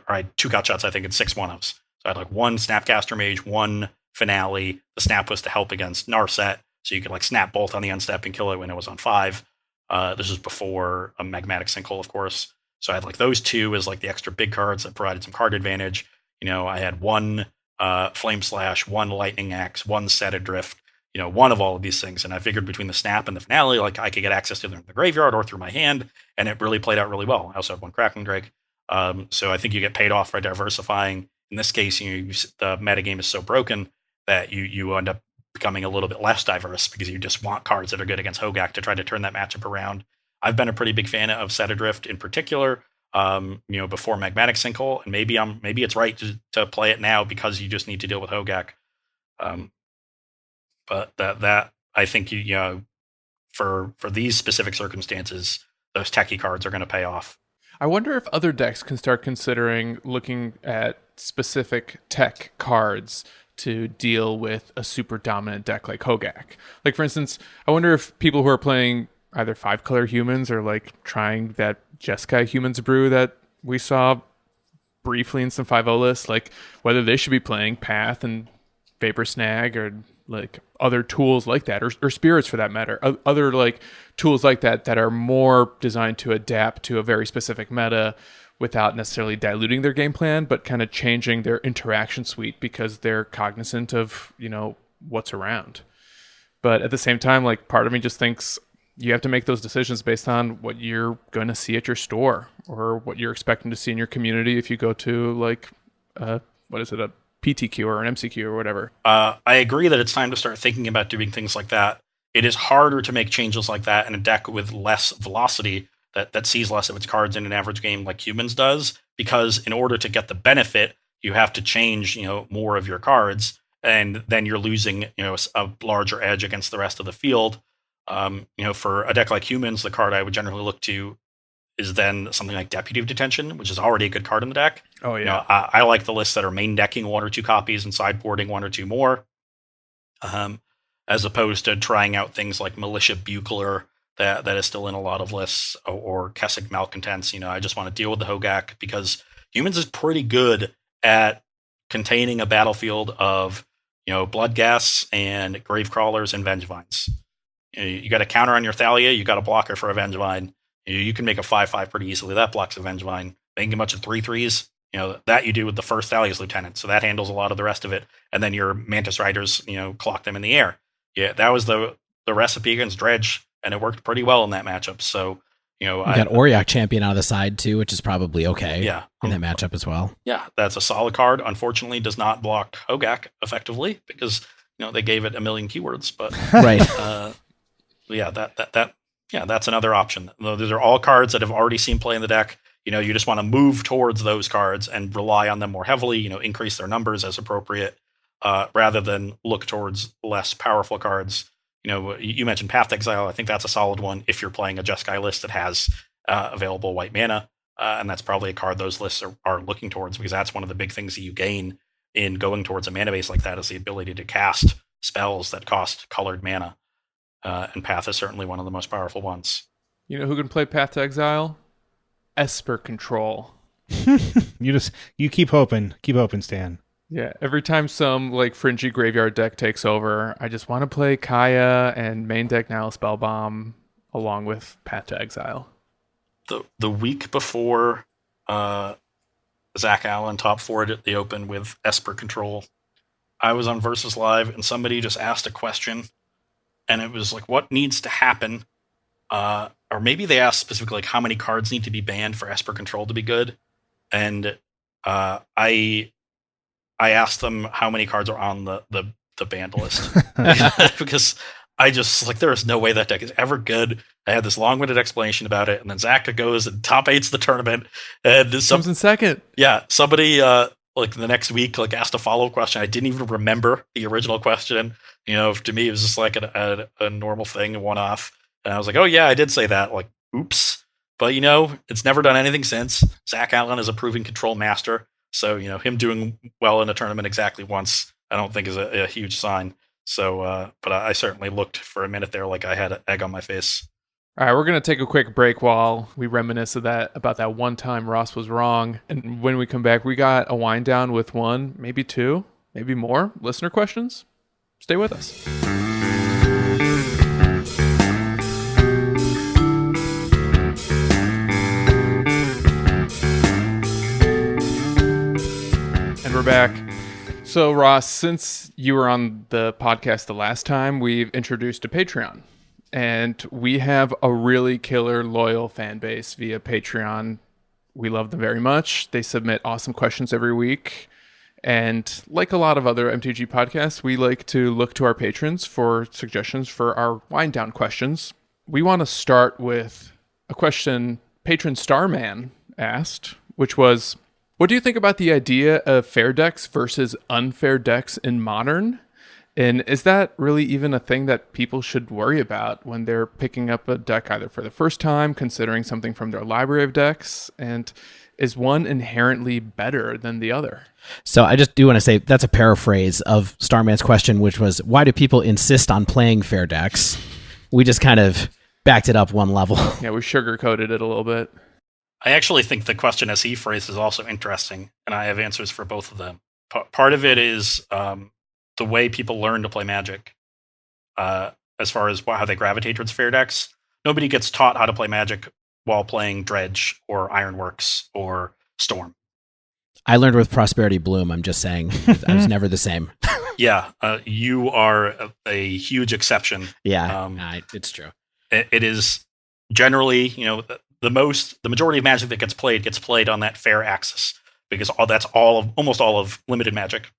had 2 gut shots, I think, and 6 1-ofs. So I had 1 Snapcaster Mage, 1 Finale. The snap was to help against Narset, so you could snap bolt on the unstep and kill it when it was on 5. This was before a Magmatic Sinkhole, of course. So I had those 2 as the extra big cards that provided some card advantage. I had 1 Flame Slash, 1 Lightning Axe, 1 Set Adrift, 1 of all of these things. And I figured between the snap and the finale, I could get access to them in the graveyard or through my hand, and it really played out really well. I also had 1 Crackling Drake. So I think you get paid off by diversifying. In this case, the metagame is so broken that you end up becoming a little bit less diverse because you just want cards that are good against Hogaak to try to turn that matchup around. I've been a pretty big fan of Set Adrift in particular, before Magmatic Sinkhole, and maybe it's right to play it now because you just need to deal with Hogaak. But that I think for these specific circumstances, those techie cards are going to pay off. I wonder if other decks can start considering looking at specific tech cards to deal with a super dominant deck like Hogaak. For instance, I wonder if people who are playing either 5-color humans or trying that Jeskai humans brew that we saw briefly in some 5.0 lists, whether they should be playing Path and Vapor Snag or other tools like that, or spirits for that matter, other tools like that are more designed to adapt to a very specific meta without necessarily diluting their game plan, but kind of changing their interaction suite because they're cognizant of what's around. But at the same time, part of me just thinks you have to make those decisions based on what you're going to see at your store or what you're expecting to see in your community if you go to a PTQ or an MCQ or whatever. I agree that it's time to start thinking about doing things like that. It is harder to make changes like that in a deck with less velocity that sees less of its cards in an average game like Humans does, because in order to get the benefit, you have to change more of your cards, and then you're losing a larger edge against the rest of the field. For a deck like Humans, the card I would generally look to is then something like Deputy of Detention, which is already a good card in the deck. Oh, yeah. I like the lists that are main decking 1 or 2 copies and sideboarding 1 or 2 more, as opposed to trying out things like Militia Bugler that is still in a lot of lists, or Kessig Malcontents. I just want to deal with the Hogaak because humans is pretty good at containing a battlefield of blood gas and grave crawlers and vengevines. You got a counter on your Thalia, you got a blocker for a Vengevine. You can make a 5/5 pretty easily. That blocks a Vengevine. Making a bunch of 3/3s, that you do with the first Thalia's Lieutenant. So that handles a lot of the rest of it. And then your Mantis Riders, clock them in the air. Yeah, that was the recipe against Dredge, and it worked pretty well in that matchup. So, you got Auriok Champion on the side too, which is probably okay in that matchup as well. Yeah, that's a solid card. Unfortunately, does not block Hogaak effectively because, they gave it a million keywords. But right. Yeah, that's another option. Those are all cards that have already seen play in the deck. You just want to move towards those cards and rely on them more heavily, increase their numbers as appropriate, rather than look towards less powerful cards. You mentioned Path to Exile. I think that's a solid one if you're playing a Jeskai list that has available white mana, and that's probably a card those lists are looking towards, because that's one of the big things that you gain in going towards a mana base like that, is the ability to cast spells that cost colored mana. And Path is certainly one of the most powerful ones. You know who can play Path to Exile? Esper Control. You keep hoping, Stan. Yeah, every time some fringy graveyard deck takes over, I just want to play Kaya and main deck now Spellbomb along with Path to Exile. The week before Zach Allen top 4'd at the Open with Esper Control, I was on Versus Live and somebody just asked a question. And it was what needs to happen? Or maybe they asked specifically how many cards need to be banned for Esper Control to be good. And I asked them how many cards are on the banned list. Because I just, there is no way that deck is ever good. I had this long-winded explanation about it, and then Zach goes and top 8's the tournament. And comes in second. Yeah, somebody... the next week, asked a follow-up question. I didn't even remember the original question. To me, it was just a normal thing, a one-off. And I was like, oh yeah, I did say that. Oops. But it's never done anything since. Zach Allen is a proven control master. So, him doing well in a tournament exactly once, I don't think is a huge sign. So, but I certainly looked for a minute there like I had an egg on my face. All right, we're going to take a quick break while we reminisce about that one time Ross was wrong. And when we come back, we got a wind down with one, maybe two, maybe more listener questions. Stay with us. And we're back. So, Ross, since you were on the podcast the last time, we've introduced a Patreon. And we have a really killer, loyal fan base via Patreon. We love them very much. They submit awesome questions every week. And like a lot of other MTG podcasts, we like to look to our patrons for suggestions for our wind down questions. We want to start with a question patron Starman asked, which was, what do you think about the idea of fair decks versus unfair decks in Modern? And is that really even a thing that people should worry about when they're picking up a deck either for the first time, considering something from their library of decks? And is one inherently better than the other? So I just do want to say that's a paraphrase of Starman's question, which was, why do people insist on playing fair decks? We just kind of backed it up one level. Yeah, we sugarcoated it a little bit. I actually think the question as he phrased is also interesting, and I have answers for both of them. Part of it is the way people learn to play Magic, as far as how they gravitate towards fair decks. Nobody gets taught how to play Magic while playing Dredge or Ironworks or Storm. I learned with Prosperity Bloom. I'm just saying, I was never the same. Yeah, you are a huge exception. Yeah, it's true. It is generally, the majority of Magic that gets played on that fair axis, because almost all of limited Magic.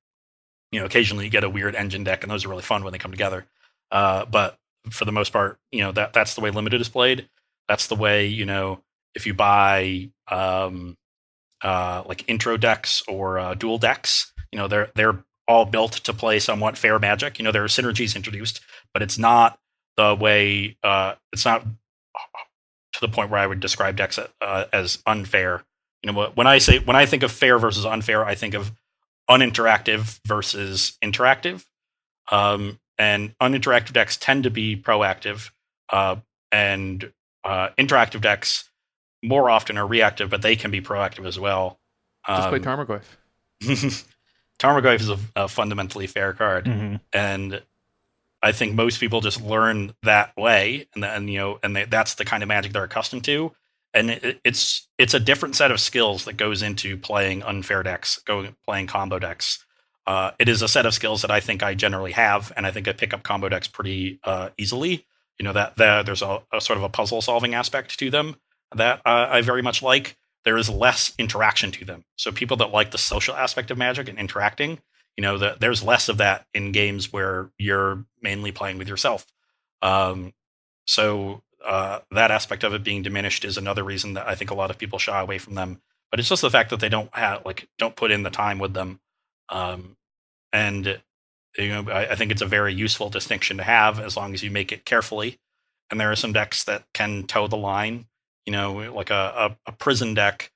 Occasionally you get a weird engine deck, and those are really fun when they come together. But for the most part, that's the way limited is played. That's the way, if you buy like intro decks or dual decks, they're all built to play somewhat fair Magic. There are synergies introduced, but it's not the way. It's not to the point where I would describe decks as unfair. When I think of fair versus unfair, I think of uninteractive versus interactive. And uninteractive decks tend to be proactive, And interactive decks more often are reactive, but they can be proactive as well. Just play Tarmogoyf. Tarmogoyf is a fundamentally fair card, Mm-hmm. and I think most people just learn that way, and that's the kind of Magic they're accustomed to. And it's a different set of skills that goes into playing unfair decks, playing combo decks. It is a set of skills that I think I generally have, and I think I pick up combo decks pretty easily. That there's a sort of a puzzle solving aspect to them that I very much like. There is less interaction to them. So people that like the social aspect of Magic and interacting, there's less of that in games where you're mainly playing with yourself. So that aspect of it being diminished is another reason that I think a lot of people shy away from them. But it's just the fact that they don't put in the time with them. And I think it's a very useful distinction to have as long as you make it carefully. And there are some decks that can toe the line, like a prison deck,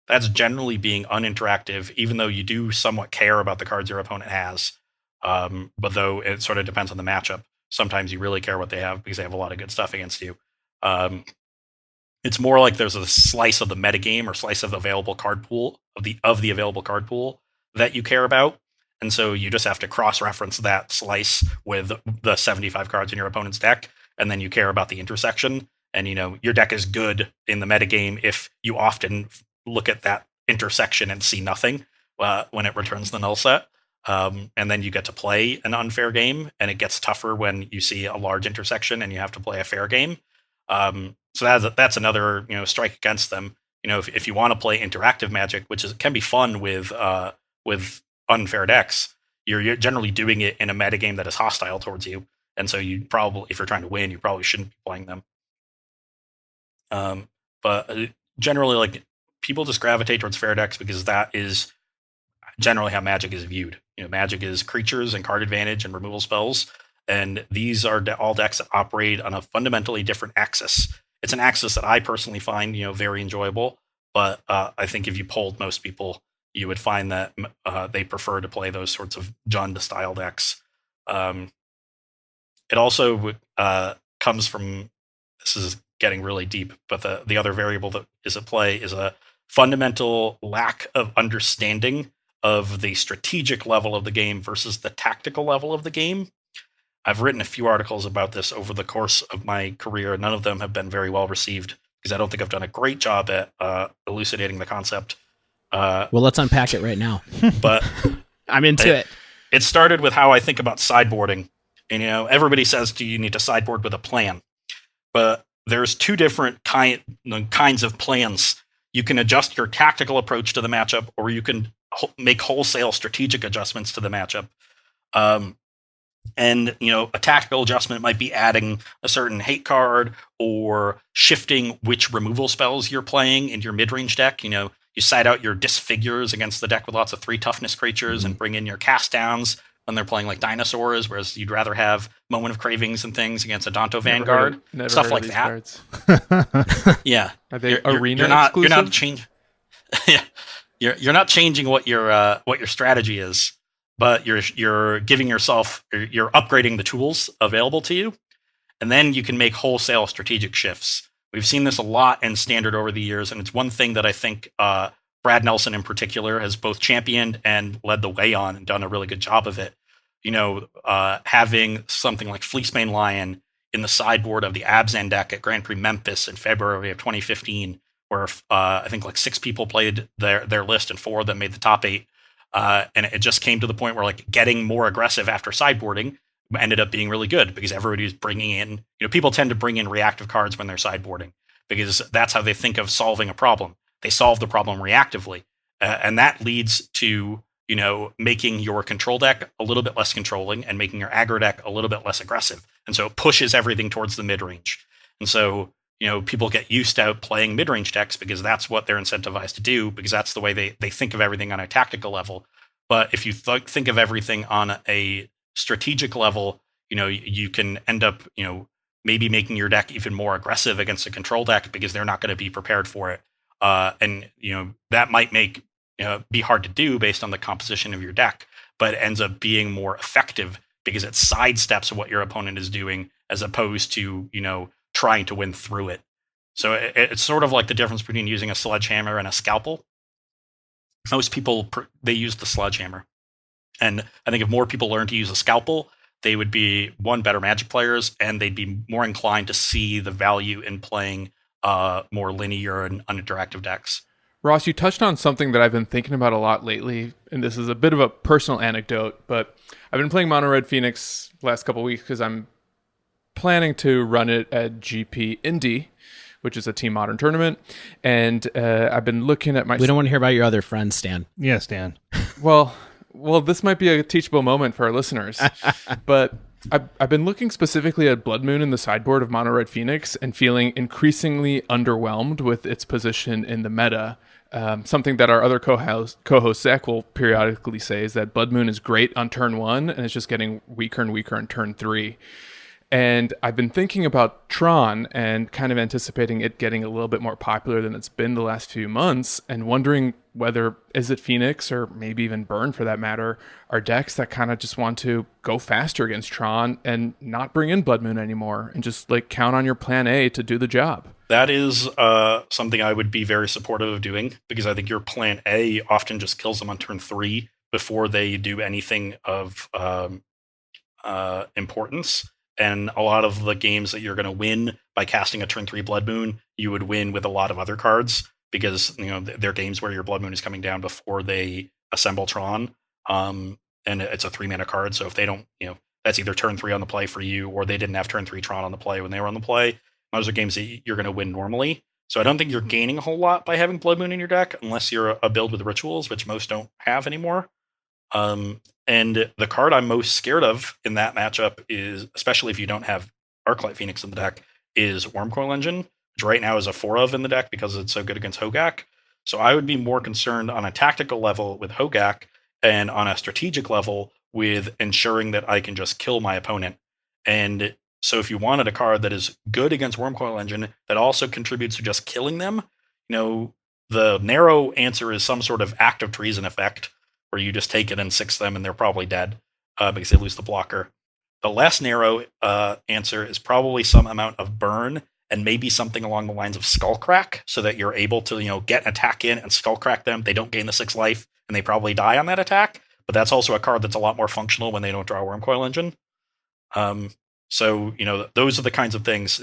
that's generally being uninteractive, even though you do somewhat care about the cards your opponent has. But though it sort of depends on the matchup. Sometimes you really care what they have because they have a lot of good stuff against you. It's more like there's a slice of the metagame or slice of available card pool of the available card pool that you care about. And so you just have to cross-reference that slice with the 75 cards in your opponent's deck, and then you care about the intersection. And your deck is good in the metagame if you often look at that intersection and see nothing when it returns the null set. And then you get to play an unfair game, and it gets tougher when you see a large intersection and you have to play a fair game. So that's another strike against them. If you want to play interactive Magic, which can be fun with unfair decks, you're generally doing it in a metagame that is hostile towards you, and so you probably, if you're trying to win, you probably shouldn't be playing them. But generally, people just gravitate towards fair decks because that is generally how Magic is viewed. Magic is creatures and card advantage and removal spells, and these are all decks that operate on a fundamentally different axis. It's an axis that I personally find very enjoyable, but I think if you polled most people, you would find that they prefer to play those sorts of Jund style decks. It also comes from, this is getting really deep, but the other variable that is at play is a fundamental lack of understanding of the strategic level of the game versus the tactical level of the game. I've written a few articles about this over the course of my career. None of them have been very well received because I don't think I've done a great job at elucidating the concept. Well, let's unpack it right now. But I'm into it. It started with how I think about sideboarding. And, everybody says, do you need to sideboard with a plan? But there's two different kinds of plans. You can adjust your tactical approach to the matchup, or you can make wholesale strategic adjustments to the matchup. And a tactical adjustment might be adding a certain hate card or shifting which removal spells you're playing in your mid-range deck. You side out your disfigures against the deck with lots of 3 toughness creatures and bring in your cast downs when they're playing like dinosaurs, whereas you'd rather have Moment of Cravings and things against a Danto Vanguard, stuff like that. Yeah, are they arena exclusive? You're not changing. Yeah, you're not changing what your strategy is, but you're giving yourself, you're upgrading the tools available to you, and then you can make wholesale strategic shifts. We've seen this a lot in Standard over the years, and it's one thing that I think Brad Nelson in particular has both championed and led the way on and done a really good job of it. Having something like Fleecebane Lion in the sideboard of the Abzan deck at Grand Prix Memphis in February of 2015, where I think like 6 people played their list and 4 of them made the top 8. And it just came to the point where getting more aggressive after sideboarding ended up being really good because everybody was bringing in, people tend to bring in reactive cards when they're sideboarding because that's how they think of solving a problem. They solve the problem reactively. And that leads to, making your control deck a little bit less controlling and making your aggro deck a little bit less aggressive. And so it pushes everything towards the mid-range. And so, people get used to playing mid-range decks because that's what they're incentivized to do, because that's the way they think of everything on a tactical level. But if you think of everything on a strategic level, you can end up, maybe making your deck even more aggressive against a control deck because they're not going to be prepared for it. And that might be hard to do based on the composition of your deck, but it ends up being more effective because it sidesteps what your opponent is doing as opposed to, trying to win through it. So it's sort of like the difference between using a sledgehammer and a scalpel. Most people, they use the sledgehammer. And I think if more people learn to use a scalpel, they would be, one, better Magic players, and they'd be more inclined to see the value in playing more linear and uninteractive decks. Ross, you touched on something that I've been thinking about a lot lately, and this is a bit of a personal anecdote, but I've been playing Mono Red Phoenix the last couple of weeks because I'm planning to run it at GP Indy, which is a Team Modern tournament, and I've been looking at my... We don't want to hear about your other friends, Stan. Yeah, Stan. Well, this might be a teachable moment for our listeners, but I've been looking specifically at Blood Moon in the sideboard of Mono Red Phoenix and feeling increasingly underwhelmed with its position in the meta. Something that our other co-host Zach will periodically say is that Blood Moon is great on turn 1 and it's just getting weaker and weaker on turn 3. And I've been thinking about Tron and kind of anticipating it getting a little bit more popular than it's been the last few months, and wondering whether Izzet Phoenix, or maybe even Burn for that matter, are decks that kind of just want to go faster against Tron and not bring in Blood Moon anymore and just like count on your plan A to do the job. That is something I would be very supportive of doing, because I think your plan A often just kills them on turn 3 before they do anything of importance. And a lot of the games that you're going to win by casting a turn 3 Blood Moon, you would win with a lot of other cards, because they're games where your Blood Moon is coming down before they assemble Tron, and it's a 3-mana card. So if they don't, that's either turn 3 on the play for you, or they didn't have turn 3 Tron on the play when they were on the play. Those are games that you're going to win normally. So I don't think you're gaining a whole lot by having Blood Moon in your deck, unless you're a build with rituals, which most don't have anymore. And the card I'm most scared of in that matchup is, especially if you don't have Arclight Phoenix in the deck, is Wormcoil Engine, which right now is a 4 of in the deck because it's so good against Hogaak. So I would be more concerned on a tactical level with Hogaak, and on a strategic level with ensuring that I can just kill my opponent. And so if you wanted a card that is good against Wormcoil Engine that also contributes to just killing them, the narrow answer is some sort of act of treason effect, where you just take it and 6 them and they're probably dead because they lose the blocker. The less narrow answer is probably some amount of burn, and maybe something along the lines of Skullcrack, so that you're able to get an attack in and Skullcrack them. They don't gain the 6 life and they probably die on that attack, but that's also a card that's a lot more functional when they don't draw Wormcoil Engine. So those are the kinds of things.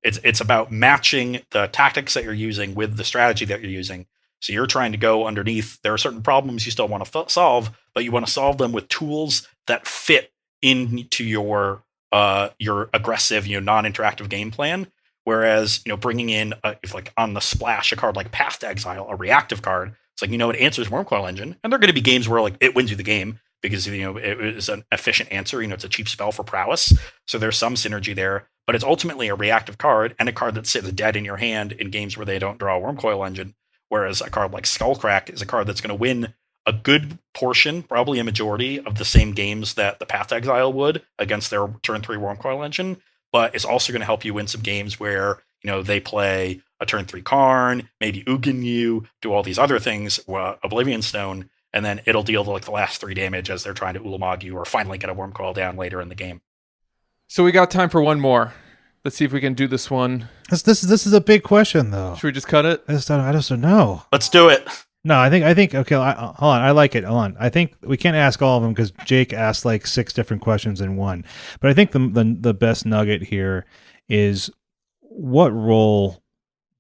It's about matching the tactics that you're using with the strategy that you're using. So you're trying to go underneath. There are certain problems you still want to solve, but you want to solve them with tools that fit into your aggressive, non-interactive game plan. Whereas, bringing in, if like on the splash, a card like Path to Exile, a reactive card, it's like, it answers Wormcoil Engine, and there are going to be games where like it wins you the game because it is an efficient answer. It's a cheap spell for prowess, so there's some synergy there. But it's ultimately a reactive card, and a card that sits dead in your hand in games where they don't draw Wormcoil Engine. Whereas a card like Skullcrack is a card that's going to win a good portion, probably a majority, of the same games that the Path to Exile would against their turn 3 Wormcoil Engine. But it's also going to help you win some games where, they play a turn 3 Karn, maybe Ugin you, do all these other things, Oblivion Stone, and then it'll deal the last 3 damage as they're trying to Ulamog you or finally get a Wormcoil down later in the game. So we got time for one more. Let's see if we can do this one. This is a big question, though. Should we just cut it? I just don't know. Let's do it. No, I think. Okay, hold on. I like it. Hold on. I think we can't ask all of them because Jake asked like 6 different questions in one. But I think the best nugget here is, what role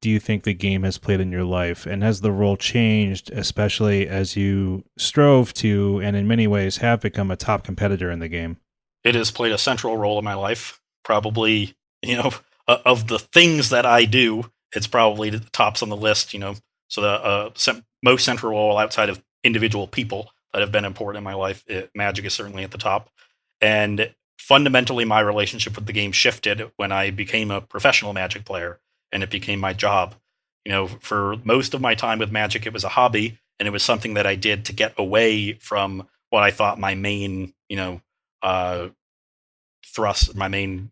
do you think the game has played in your life, and has the role changed, especially as you strove to, and in many ways have become, a top competitor in the game? It has played a central role in my life. Probably, of the things that I do, it's probably the tops on the list. So the most central role outside of individual people that have been important in my life, Magic is certainly at the top. And fundamentally, my relationship with the game shifted when I became a professional Magic player, and it became my job. For most of my time with Magic, it was a hobby, and it was something that I did to get away from what I thought my main, thrust, my main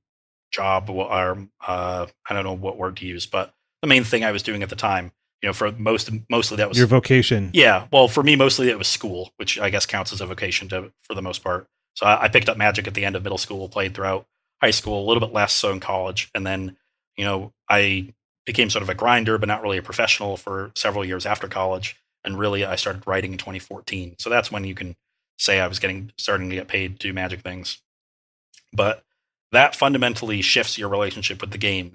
job, or I don't know what word to use, but the main thing I was doing at the time. For mostly that was your vocation. Yeah, well, for me, mostly it was school, which I guess counts as a vocation for the most part. So I picked up Magic at the end of middle school, played throughout high school, a little bit less so in college. And then, I became sort of a grinder, but not really a professional for several years after college. And really, I started writing in 2014. So that's when you can say I was starting to get paid to do Magic things. But that fundamentally shifts your relationship with the game.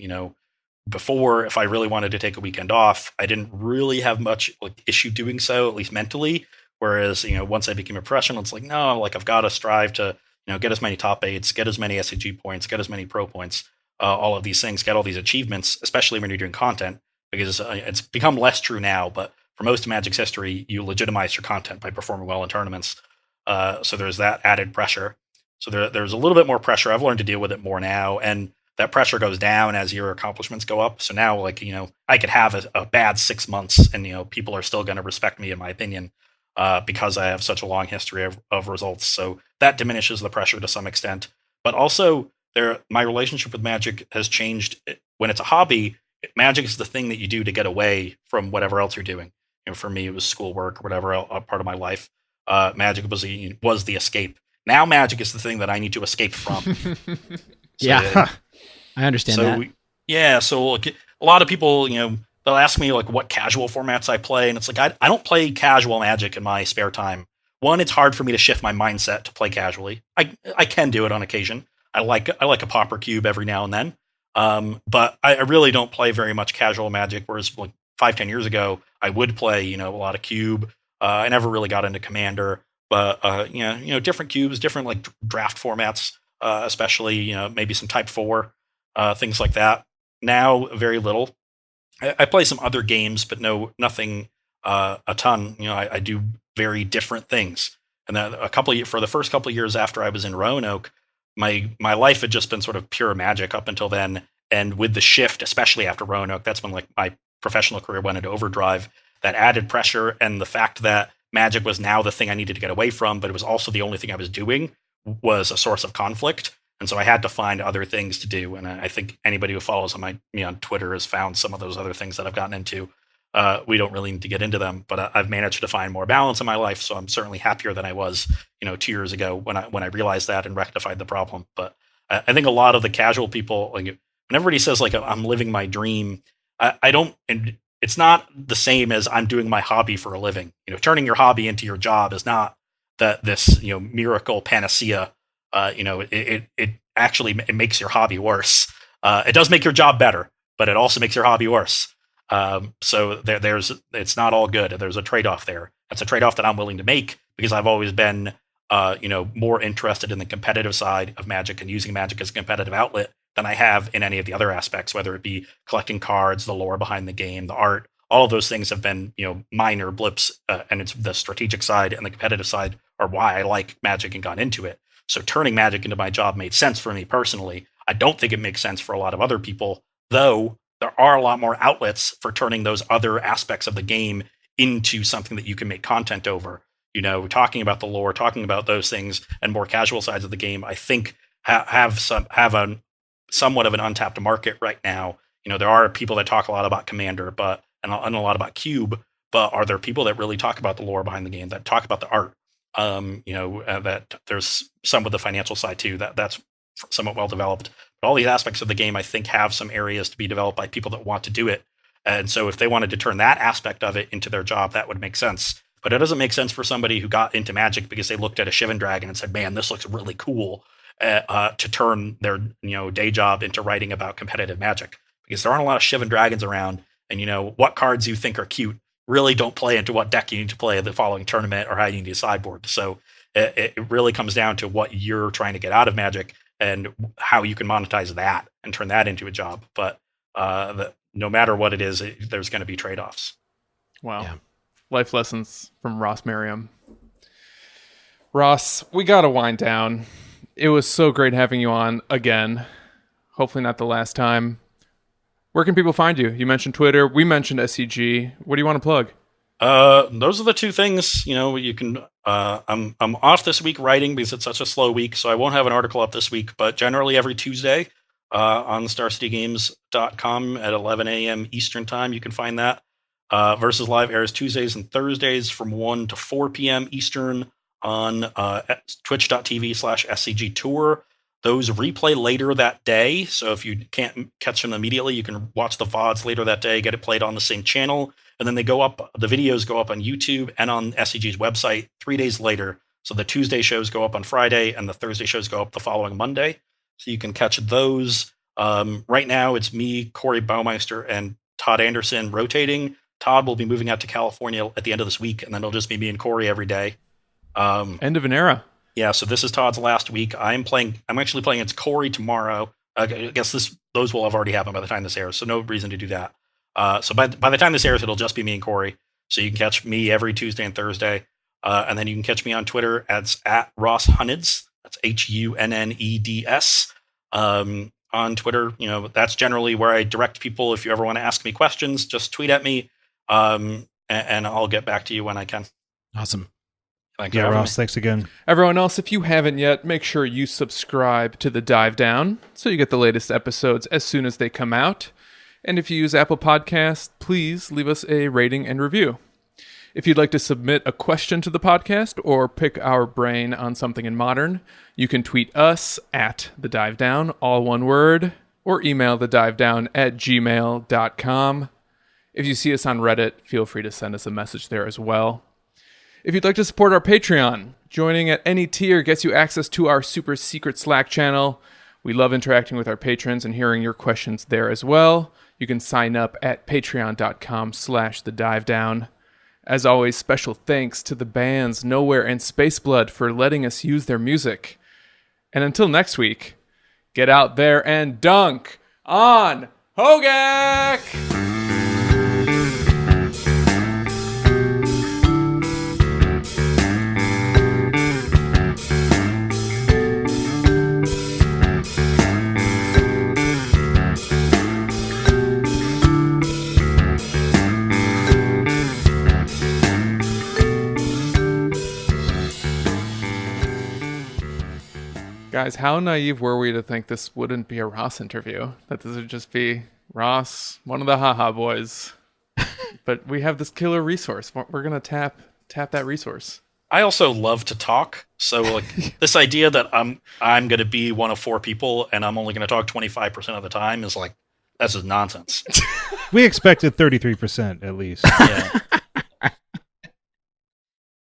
Before, if I really wanted to take a weekend off, I didn't really have much issue doing so, at least mentally. Whereas, once I became a professional, it's like, no, I've got to strive to, get as many top eights, get as many SCG points, get as many pro points, all of these things, get all these achievements, especially when you're doing content, because it's become less true now. But for most of Magic's history, you legitimize your content by performing well in tournaments. So there's that added pressure. So there's a little bit more pressure. I've learned to deal with it more now. And that pressure goes down as your accomplishments go up. So now, I could have a bad 6 months and, people are still going to respect me, in my opinion, because I have such a long history of results. So that diminishes the pressure to some extent. But also, my relationship with Magic has changed. When it's a hobby, Magic is the thing that you do to get away from whatever else you're doing. For me, it was schoolwork or whatever part of my life. Magic was the escape. Now Magic is the thing that I need to escape from. I understand that. Yeah, so a lot of people, they'll ask me what casual formats I play, and it's I don't play casual Magic in my spare time. One, it's hard for me to shift my mindset to play casually. I can do it on occasion. I like a Pauper Cube every now and then, but I really don't play very much casual Magic. Whereas 5-10 years ago, I would play a lot of Cube. I never really got into Commander, but different cubes, different draft formats, especially maybe some Type 4. Things like that. Now, very little. I play some other games, but nothing a ton. I do very different things. And then for the first couple of years after I was in Roanoke, my life had just been sort of pure Magic up until then. And with the shift, especially after Roanoke, that's when my professional career went into overdrive. That added pressure and the fact that Magic was now the thing I needed to get away from, but it was also the only thing I was doing, was a source of conflict. And so I had to find other things to do. And I think anybody who follows me on Twitter has found some of those other things that I've gotten into. We don't really need to get into them, but I've managed to find more balance in my life. So I'm certainly happier than I was, 2 years ago when I realized that and rectified the problem. But I think a lot of the casual people, when everybody says I'm living my dream, I don't. And it's not the same as I'm doing my hobby for a living. Turning your hobby into your job is not this miracle panacea. It actually makes your hobby worse. It does make your job better, but it also makes your hobby worse. So it's not all good. There's a trade-off there. That's a trade-off that I'm willing to make because I've always been, more interested in the competitive side of Magic and using Magic as a competitive outlet than I have in any of the other aspects, whether it be collecting cards, the lore behind the game, the art. All of those things have been, minor blips, and it's the strategic side and the competitive side are why I like Magic and got into it. So turning Magic into my job made sense for me personally. I don't think it makes sense for a lot of other people, though there are a lot more outlets for turning those other aspects of the game into something that you can make content over. Talking about the lore, talking about those things, and more casual sides of the game, I think have a somewhat of an untapped market right now. There are people that talk a lot about Commander, and a lot about Cube, but are there people that really talk about the lore behind the game, that talk about the art? That there's some with the financial side too, that's somewhat well developed. But all these aspects of the game, I think, have some areas to be developed by people that want to do it. And so if they wanted to turn that aspect of it into their job, that would make sense. But it doesn't make sense for somebody who got into Magic because they looked at a Shivan Dragon and said, man, this looks really cool, to turn their day job into writing about competitive Magic. Because there aren't a lot of Shivan Dragons around, and what cards you think are cute really don't play into what deck you need to play at the following tournament or how you need to sideboard. So it really comes down to what you're trying to get out of Magic and how you can monetize that and turn that into a job. But no matter what it is, there's going to be trade-offs. Wow. Yeah. Life lessons from Ross Merriam. Ross, we got to wind down. It was so great having you on again. Hopefully not the last time. Where can people find you? You mentioned Twitter. We mentioned SCG. What do you want to plug? Those are the two things. You can. I'm off this week writing because it's such a slow week, so I won't have an article up this week. But generally, every Tuesday on StarCityGames.com at 11 a.m. Eastern time, you can find that. Versus Live airs Tuesdays and Thursdays from 1 to 4 p.m. Eastern on twitch.tv/SCG Tour. Those replay later that day. So if you can't catch them immediately, you can watch the VODs later that day, get it played on the same channel. And then the videos go up on YouTube and on SCG's website 3 days later. So the Tuesday shows go up on Friday and the Thursday shows go up the following Monday. So you can catch those. Right now it's me, Corey Baumeister, and Todd Anderson rotating. Todd will be moving out to California at the end of this week, and then it'll just be me and Corey every day. End of an era. Yeah, so this is Todd's last week. I'm actually playing against Corey tomorrow. I guess those will have already happened by the time this airs, so no reason to do that. So by the time this airs, it'll just be me and Corey. So you can catch me every Tuesday and Thursday. And then you can catch me on Twitter at Ross Hunneds. That's Hunneds. On Twitter, that's generally where I direct people. If you ever want to ask me questions, just tweet at me, and I'll get back to you when I can. Awesome. Thanks, Ross, thanks again. Everyone else, if you haven't yet, make sure you subscribe to the Dive Down so you get the latest episodes as soon as they come out. And if you use Apple Podcasts, please leave us a rating and review. If you'd like to submit a question to the podcast or pick our brain on something in Modern, you can tweet us at The Dive Down, all one word, or email thedivedown@gmail.com. If you see us on Reddit, feel free to send us a message there as well. If you'd like to support our Patreon, joining at any tier gets you access to our super secret Slack channel. We love interacting with our patrons and hearing your questions there as well. You can sign up at patreon.com/thedivedown. As always, special thanks to the bands Nowhere and Spaceblood for letting us use their music. And until next week, get out there and dunk on Hogaak! Guys, how naive were we to think this wouldn't be a Ross interview? That this would just be Ross, one of the haha boys. But we have this killer resource. We're going to tap that resource. I also love to talk. So this idea that I'm going to be one of 4 people and I'm only going to talk 25% of the time is that's just nonsense. We expected 33% at least. Yeah.